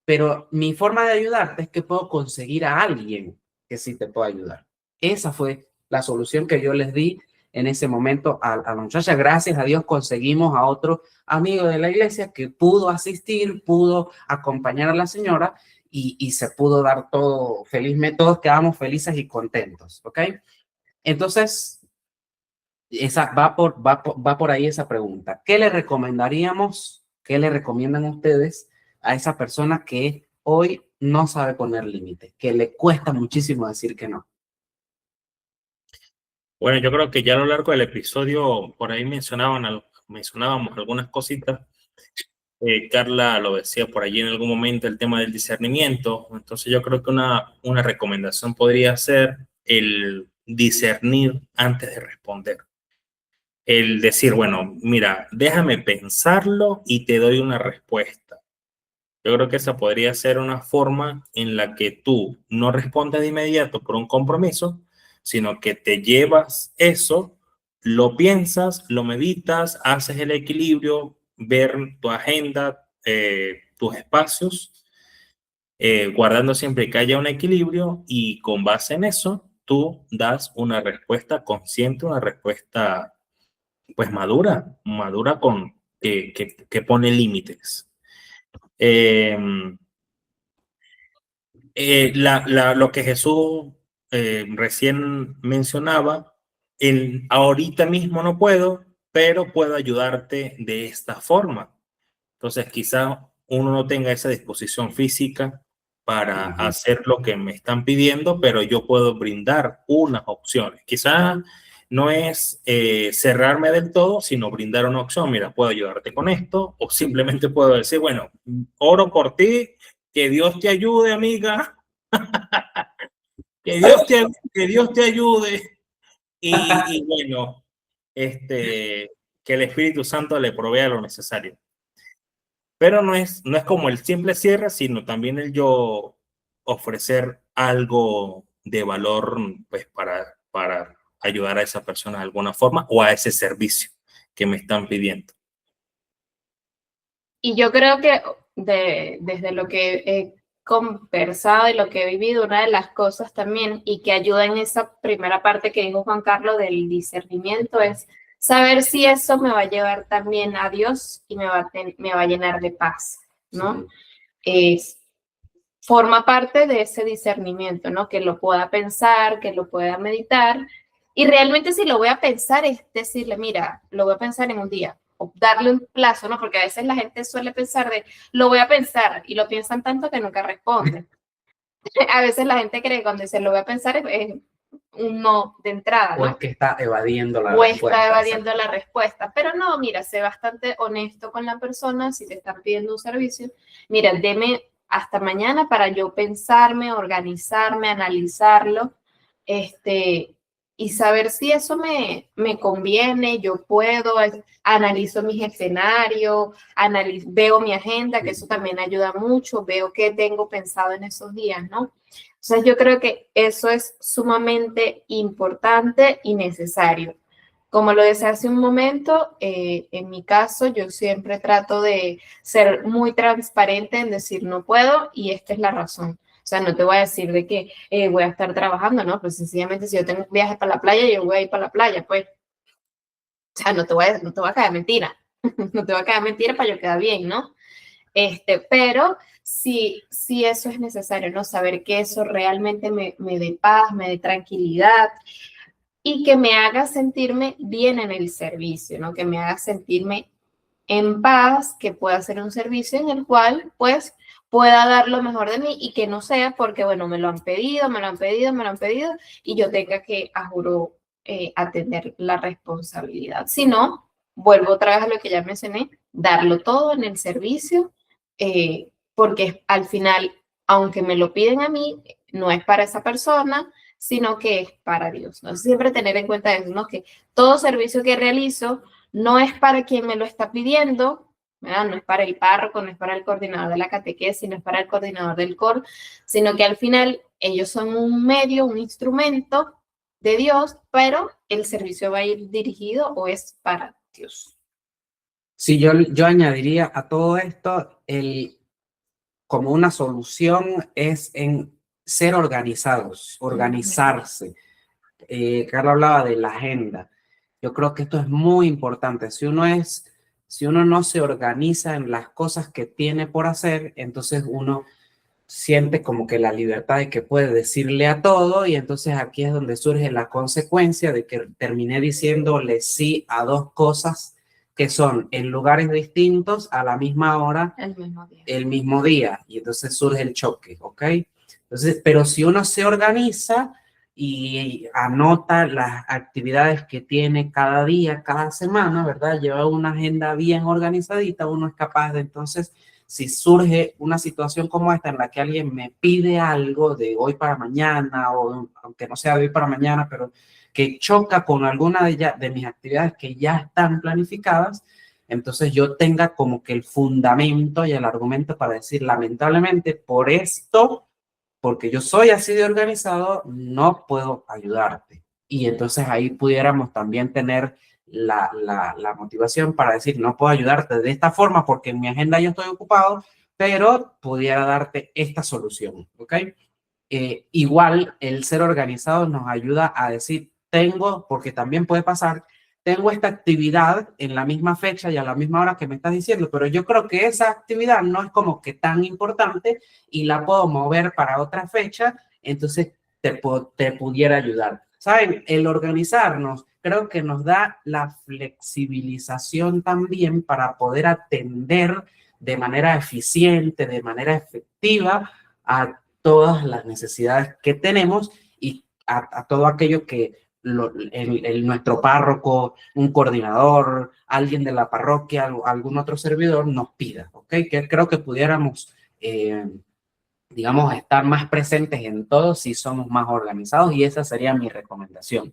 A: pero mi forma de ayudarte es que puedo conseguir a alguien que sí te pueda ayudar. Esa fue la solución que yo les di en ese momento a la muchacha. Gracias a Dios conseguimos a otro amigo de la iglesia que pudo asistir, pudo acompañar a la señora y se pudo dar todo felizmente. Todos quedamos felices y contentos, ¿ok? Entonces, va por ahí esa pregunta. ¿Qué le recomendaríamos? ¿Qué le recomiendan ustedes a esa persona que hoy no sabe poner límites, que le cuesta muchísimo decir que no?
C: Bueno, yo creo que ya a lo largo del episodio por ahí mencionábamos algunas cositas. Carla lo decía por allí en algún momento, el tema del discernimiento. Entonces yo creo que una recomendación podría ser el discernir antes de responder. el decir, bueno, mira, déjame pensarlo y te doy una respuesta. Yo creo que esa podría ser una forma en la que tú no respondes de inmediato por un compromiso, sino que te llevas eso, lo piensas, lo meditas, haces el equilibrio, ver tu agenda, tus espacios, guardando siempre que haya un equilibrio y con base en eso, tú das una respuesta consciente, una respuesta pues madura que pone límites. Eh, lo que Jesús recién mencionaba, ahorita mismo no puedo, pero puedo ayudarte de esta forma. Entonces, quizá uno no tenga esa disposición física para hacer lo que me están pidiendo, pero yo puedo brindar unas opciones. Quizá no es cerrarme del todo, sino brindar una opción. Mira, puedo ayudarte con esto, o simplemente puedo decir, bueno, oro por ti, que Dios te ayude, amiga, que Dios te ayude. Y bueno, que el Espíritu Santo le provea lo necesario. Pero no es como el simple cierre, sino también el yo ofrecer algo de valor pues, para ayudar a esa persona de alguna forma o a ese servicio que me están pidiendo.
D: Y yo creo que desde lo que he conversado y lo que he vivido, una de las cosas también y que ayuda en esa primera parte que dijo Juan Carlos del discernimiento es saber si eso me va a llevar también a Dios y me va a llenar de paz, ¿no? Forma parte de ese discernimiento, ¿no? Que lo pueda pensar, que lo pueda meditar. Y realmente si lo voy a pensar es decirle, mira, lo voy a pensar en un día, o darle un plazo, ¿no? Porque a veces la gente suele pensar lo voy a pensar, y lo piensan tanto que nunca responden. A veces la gente cree que cuando dice lo voy a pensar es un no de entrada, ¿no?
A: O es que está evadiendo la
D: O
A: respuesta.
D: está evadiendo la respuesta. Pero no, mira, sé bastante honesto con la persona. Si te están pidiendo un servicio, mira, deme hasta mañana para yo pensarme, organizarme, analizarlo, y saber si eso me conviene, yo puedo, analizo mis escenarios, veo mi agenda, que eso también ayuda mucho, veo qué tengo pensado en esos días, ¿no? Entonces yo creo que eso es sumamente importante y necesario. Como lo decía hace un momento, en mi caso yo siempre trato de ser muy transparente en decir no puedo y esta es la razón. O sea, no te voy a decir de que voy a estar trabajando, ¿no? Pues sencillamente si yo tengo un viaje para la playa, yo voy a ir para la playa, pues. O sea, no te voy a caer mentira. No te va a caer mentira para yo quedar bien, ¿no? Pero sí eso es necesario, ¿no? Saber que eso realmente me dé paz, me dé tranquilidad y que me haga sentirme bien en el servicio, ¿no? Que me haga sentirme en paz, que pueda hacer un servicio en el cual, pues, pueda dar lo mejor de mí y que no sea porque, bueno, me lo han pedido y yo tenga que, a juro, atender la responsabilidad. Si no, vuelvo otra vez a lo que ya mencioné, darlo todo en el servicio, porque al final, aunque me lo piden a mí, no es para esa persona, sino que es para Dios, ¿no? Siempre tener en cuenta eso, ¿no? Que todo servicio que realizo no es para quien me lo está pidiendo, ¿verdad? No es para el párroco, no es para el coordinador de la catequesis, no es para el coordinador del coro, sino que al final ellos son un medio, un instrumento de Dios, pero el servicio va a ir dirigido o es para Dios.
A: Sí, yo añadiría a todo esto, como una solución es en ser organizados, organizarse. Carla hablaba de la agenda. Yo creo que esto es muy importante. Si uno no se organiza en las cosas que tiene por hacer, entonces uno siente como que la libertad de que puede decirle a todo y entonces aquí es donde surge la consecuencia de que terminé diciéndole sí a dos cosas que son en lugares distintos a la misma hora, el mismo día y entonces surge el choque, ¿ok? Entonces, pero si uno se organiza y anota las actividades que tiene cada día, cada semana, ¿verdad? Lleva una agenda bien organizadita, uno es capaz de entonces, si surge una situación como esta en la que alguien me pide algo de hoy para mañana, o aunque no sea de hoy para mañana, pero que choca con alguna de mis actividades que ya están planificadas, entonces yo tenga como que el fundamento y el argumento para decir, lamentablemente, por esto, porque yo soy así de organizado, no puedo ayudarte. Y entonces ahí pudiéramos también tener la motivación para decir, no puedo ayudarte de esta forma porque en mi agenda yo estoy ocupado, pero pudiera darte esta solución, ¿ok? Igual el ser organizado nos ayuda a decir, tengo, porque también puede pasar, tengo esta actividad en la misma fecha y a la misma hora que me estás diciendo, pero yo creo que esa actividad no es como que tan importante y la puedo mover para otra fecha, entonces te pudiera ayudar. ¿Saben? El organizarnos creo que nos da la flexibilización también para poder atender de manera eficiente, de manera efectiva a todas las necesidades que tenemos y a todo aquello que nuestro párroco, un coordinador, alguien de la parroquia, algún otro servidor nos pida, ¿ok? Que creo que pudiéramos, digamos, estar más presentes en todo si somos más organizados y esa sería mi recomendación.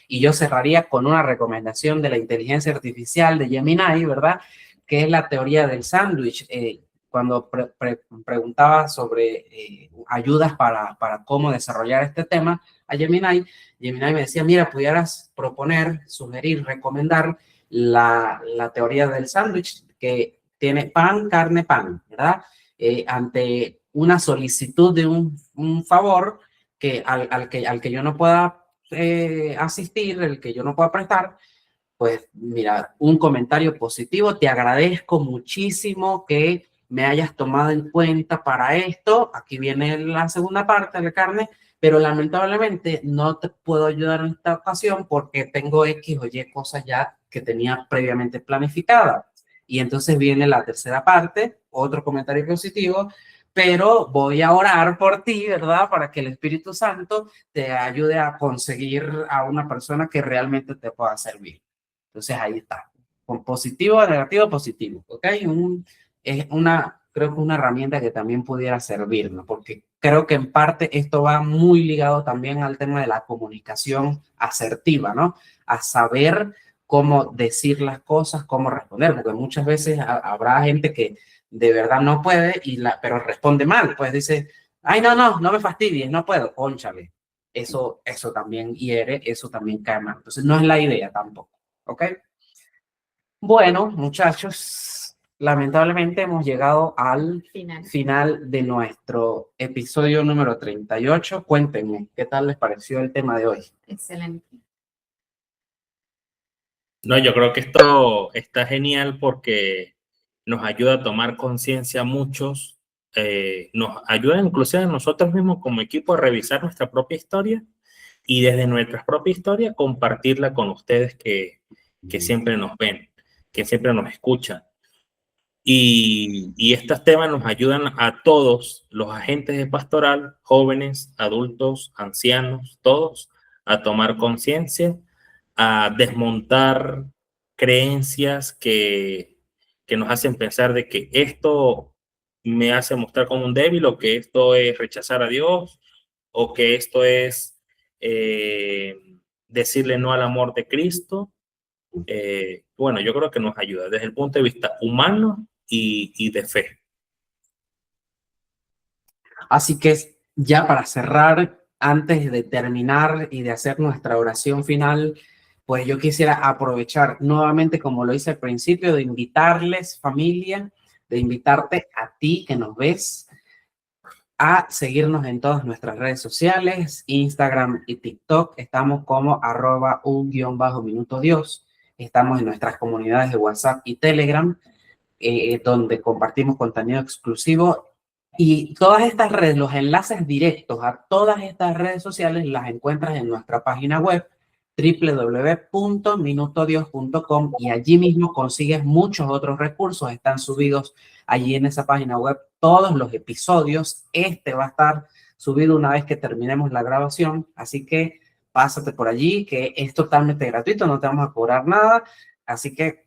A: Y yo cerraría con una recomendación de la inteligencia artificial de Gemini, ¿verdad? Que es la teoría del sándwich. Cuando preguntaba sobre ayudas para cómo desarrollar este tema a Gemini, Gemini me decía, mira, pudieras proponer, sugerir, recomendar la teoría del sándwich que tiene pan, carne, pan, ¿verdad? Ante una solicitud de un favor que al que yo no pueda asistir, el que yo no pueda prestar, pues mira, un comentario positivo, te agradezco muchísimo que me hayas tomado en cuenta para esto, aquí viene la segunda parte de la carne, pero lamentablemente no te puedo ayudar en esta ocasión porque tengo X o Y cosas ya que tenía previamente planificadas. Y entonces viene la tercera parte, otro comentario positivo, pero voy a orar por ti, ¿verdad? Para que el Espíritu Santo te ayude a conseguir a una persona que realmente te pueda servir. Entonces ahí está, con positivo, negativo, positivo, ¿ok? Creo que una herramienta que también pudiera servirnos, porque creo que en parte esto va muy ligado también al tema de la comunicación asertiva, ¿no? A saber cómo decir las cosas, cómo responder, porque muchas veces habrá gente que de verdad no puede, pero responde mal, pues dice, ay, no me fastidies, no puedo, cónchale. Eso también hiere, eso también cae mal. Entonces no es la idea tampoco. ¿Ok? Bueno, muchachos, lamentablemente hemos llegado al final de nuestro episodio número 38. Cuéntenme, ¿qué tal les pareció el tema de hoy?
D: Excelente.
C: No, yo creo que esto está genial porque nos ayuda a tomar conciencia a muchos, nos ayuda inclusive a nosotros mismos como equipo a revisar nuestra propia historia y desde nuestra propia historia compartirla con ustedes que siempre nos ven, que siempre nos escuchan. Y estos temas nos ayudan a todos los agentes de pastoral, jóvenes, adultos, ancianos, todos, a tomar conciencia, a desmontar creencias que nos hacen pensar de que esto me hace mostrar como un débil o que esto es rechazar a Dios o que esto es decirle no al amor de Cristo. Bueno, yo creo que nos ayuda desde el punto de vista humano y de fe.
A: Así que ya para cerrar, antes de terminar y de hacer nuestra oración final, pues yo quisiera aprovechar nuevamente, como lo hice al principio, de invitarles, familia, de invitarte a ti que nos ves, a seguirnos en todas nuestras redes sociales, Instagram y TikTok. Estamos como @un_minuto Dios. Estamos en nuestras comunidades de WhatsApp y Telegram, donde compartimos contenido exclusivo. Y todas estas redes, los enlaces directos a todas estas redes sociales las encuentras en nuestra página web www.minutodios.com y allí mismo consigues muchos otros recursos. Están subidos allí en esa página web todos los episodios. Este va a estar subido una vez que terminemos la grabación, así que pásate por allí, que es totalmente gratuito, no te vamos a cobrar nada, así que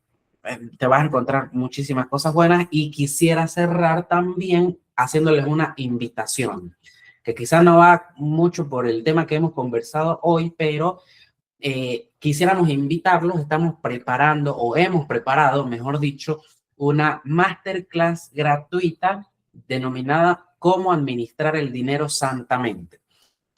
A: te vas a encontrar muchísimas cosas buenas. Y quisiera cerrar también haciéndoles una invitación, que quizás no va mucho por el tema que hemos conversado hoy, pero quisiéramos invitarlos, estamos preparando o hemos preparado, mejor dicho, una masterclass gratuita denominada Cómo administrar el dinero santamente.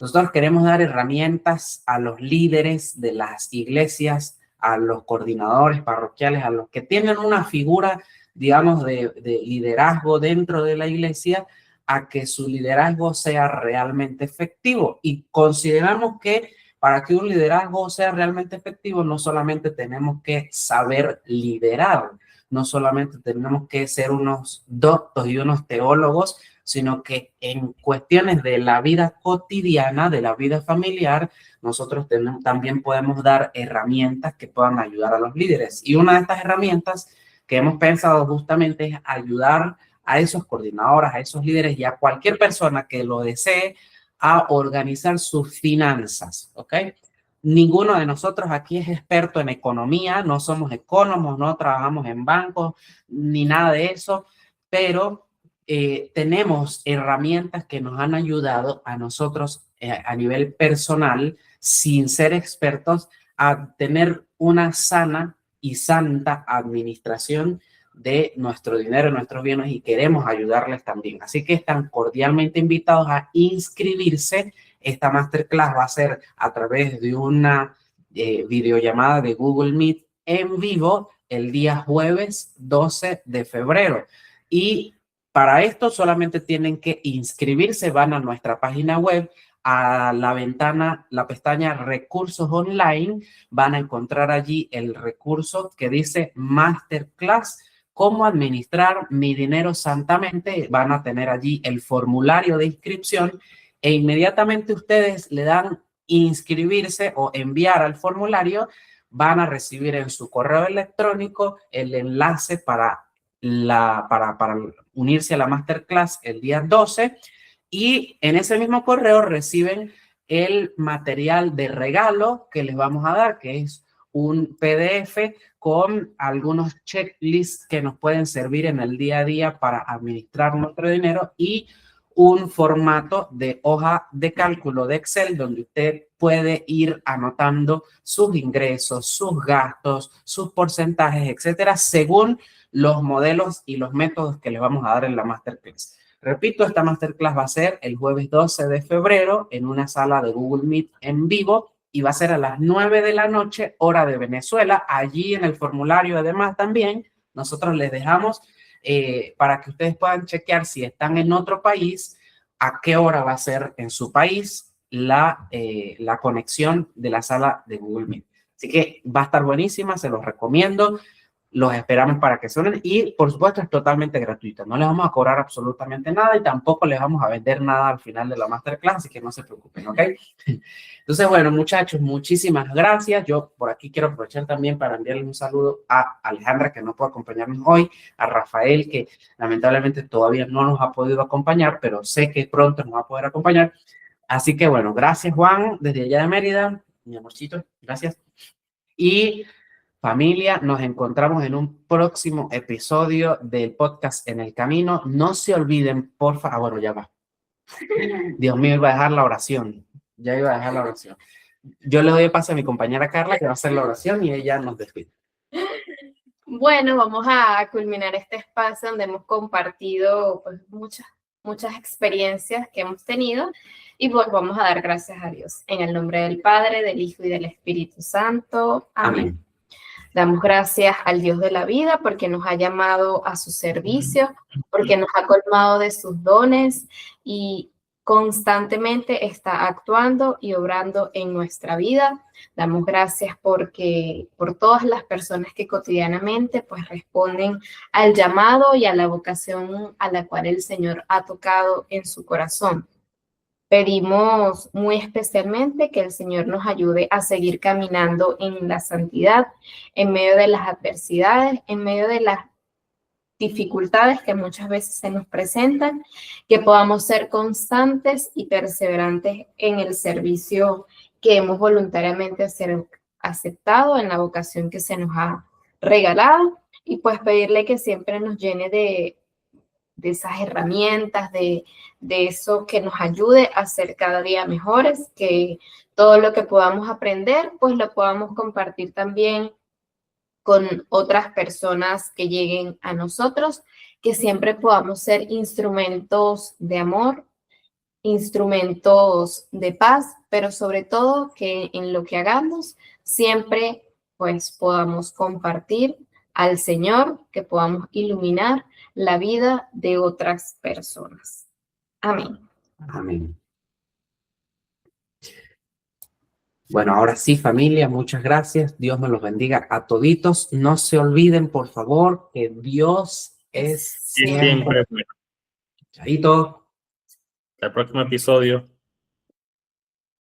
A: Nosotros queremos dar herramientas a los líderes de las iglesias, a los coordinadores parroquiales, a los que tienen una figura, digamos, de liderazgo dentro de la iglesia, a que su liderazgo sea realmente efectivo. Y consideramos que para que un liderazgo sea realmente efectivo, no solamente tenemos que saber liderar, no solamente tenemos que ser unos doctos y unos teólogos, sino que en cuestiones de la vida cotidiana, de la vida familiar, nosotros también podemos dar herramientas que puedan ayudar a los líderes. Y una de estas herramientas que hemos pensado justamente es ayudar a esos coordinadores, a esos líderes y a cualquier persona que lo desee a organizar sus finanzas, ¿ok? Ninguno de nosotros aquí es experto en economía, no somos economos, no trabajamos en bancos, ni nada de eso, pero tenemos herramientas que nos han ayudado a nosotros a nivel personal, sin ser expertos, a tener una sana y santa administración de nuestro dinero, nuestros bienes, y queremos ayudarles también. Así que están cordialmente invitados a inscribirse. Esta masterclass va a ser a través de una videollamada de Google Meet en vivo el día jueves 12 de febrero. Y para esto solamente tienen que inscribirse, van a nuestra página web, a la ventana, la pestaña Recursos Online, van a encontrar allí el recurso que dice Masterclass, cómo administrar mi dinero santamente. Van a tener allí el formulario de inscripción e inmediatamente ustedes le dan inscribirse o enviar al formulario, van a recibir en su correo electrónico el enlace para unirse a la masterclass el día 12 y en ese mismo correo reciben el material de regalo que les vamos a dar, que es un PDF con algunos checklists que nos pueden servir en el día a día para administrar nuestro dinero y un formato de hoja de cálculo de Excel donde usted puede ir anotando sus ingresos, sus gastos, sus porcentajes, etcétera, según los modelos y los métodos que les vamos a dar en la masterclass. Repito, esta masterclass va a ser el jueves 12 de febrero en una sala de Google Meet en vivo y va a ser a las 9 de la noche, hora de Venezuela. Allí en el formulario, además, también nosotros les dejamos para que ustedes puedan chequear si están en otro país, a qué hora va a ser en su país la conexión de la sala de Google Meet. Así que va a estar buenísima, se los recomiendo. Los esperamos para que suenen y, por supuesto, es totalmente gratuito. No les vamos a cobrar absolutamente nada y tampoco les vamos a vender nada al final de la masterclass, así que no se preocupen, ¿ok? Entonces, bueno, muchachos, muchísimas gracias. Yo por aquí quiero aprovechar también para enviarles un saludo a Alejandra, que no puede acompañarnos hoy, a Rafael, que lamentablemente todavía no nos ha podido acompañar, pero sé que pronto nos va a poder acompañar. Así que, bueno, gracias, Juan, desde allá de Mérida. Mi amorcito, gracias. Y familia, nos encontramos en un próximo episodio del podcast En el Camino. No se olviden, por favor, bueno, ya va. Dios mío, iba a dejar la oración. Ya iba a dejar la oración. Yo le doy paso a mi compañera Carla, que va a hacer la oración y ella nos despide.
D: Bueno, vamos a culminar este espacio donde hemos compartido pues, muchas experiencias que hemos tenido y pues vamos a dar gracias a Dios. En el nombre del Padre, del Hijo y del Espíritu Santo. Amén.
A: Amén.
D: Damos gracias al Dios de la vida porque nos ha llamado a su servicio, porque nos ha colmado de sus dones y constantemente está actuando y obrando en nuestra vida. Damos gracias por todas las personas que cotidianamente pues responden al llamado y a la vocación a la cual el Señor ha tocado en su corazón. Pedimos muy especialmente que el Señor nos ayude a seguir caminando en la santidad, en medio de las adversidades, en medio de las dificultades que muchas veces se nos presentan, que podamos ser constantes y perseverantes en el servicio que hemos voluntariamente aceptado, en la vocación que se nos ha regalado, y pues pedirle que siempre nos llene de esas herramientas, de eso que nos ayude a ser cada día mejores, que todo lo que podamos aprender, pues lo podamos compartir también con otras personas que lleguen a nosotros, que siempre podamos ser instrumentos de amor, instrumentos de paz, pero sobre todo que en lo que hagamos siempre pues podamos compartir al Señor, que podamos iluminar la vida de otras personas. Amén.
A: Amén. Bueno, ahora sí, familia, muchas gracias. Dios me los bendiga a toditos. No se olviden, por favor, que Dios es
C: Y
A: siempre.
C: siempre, bueno,
A: Chaito.
C: hasta el próximo episodio.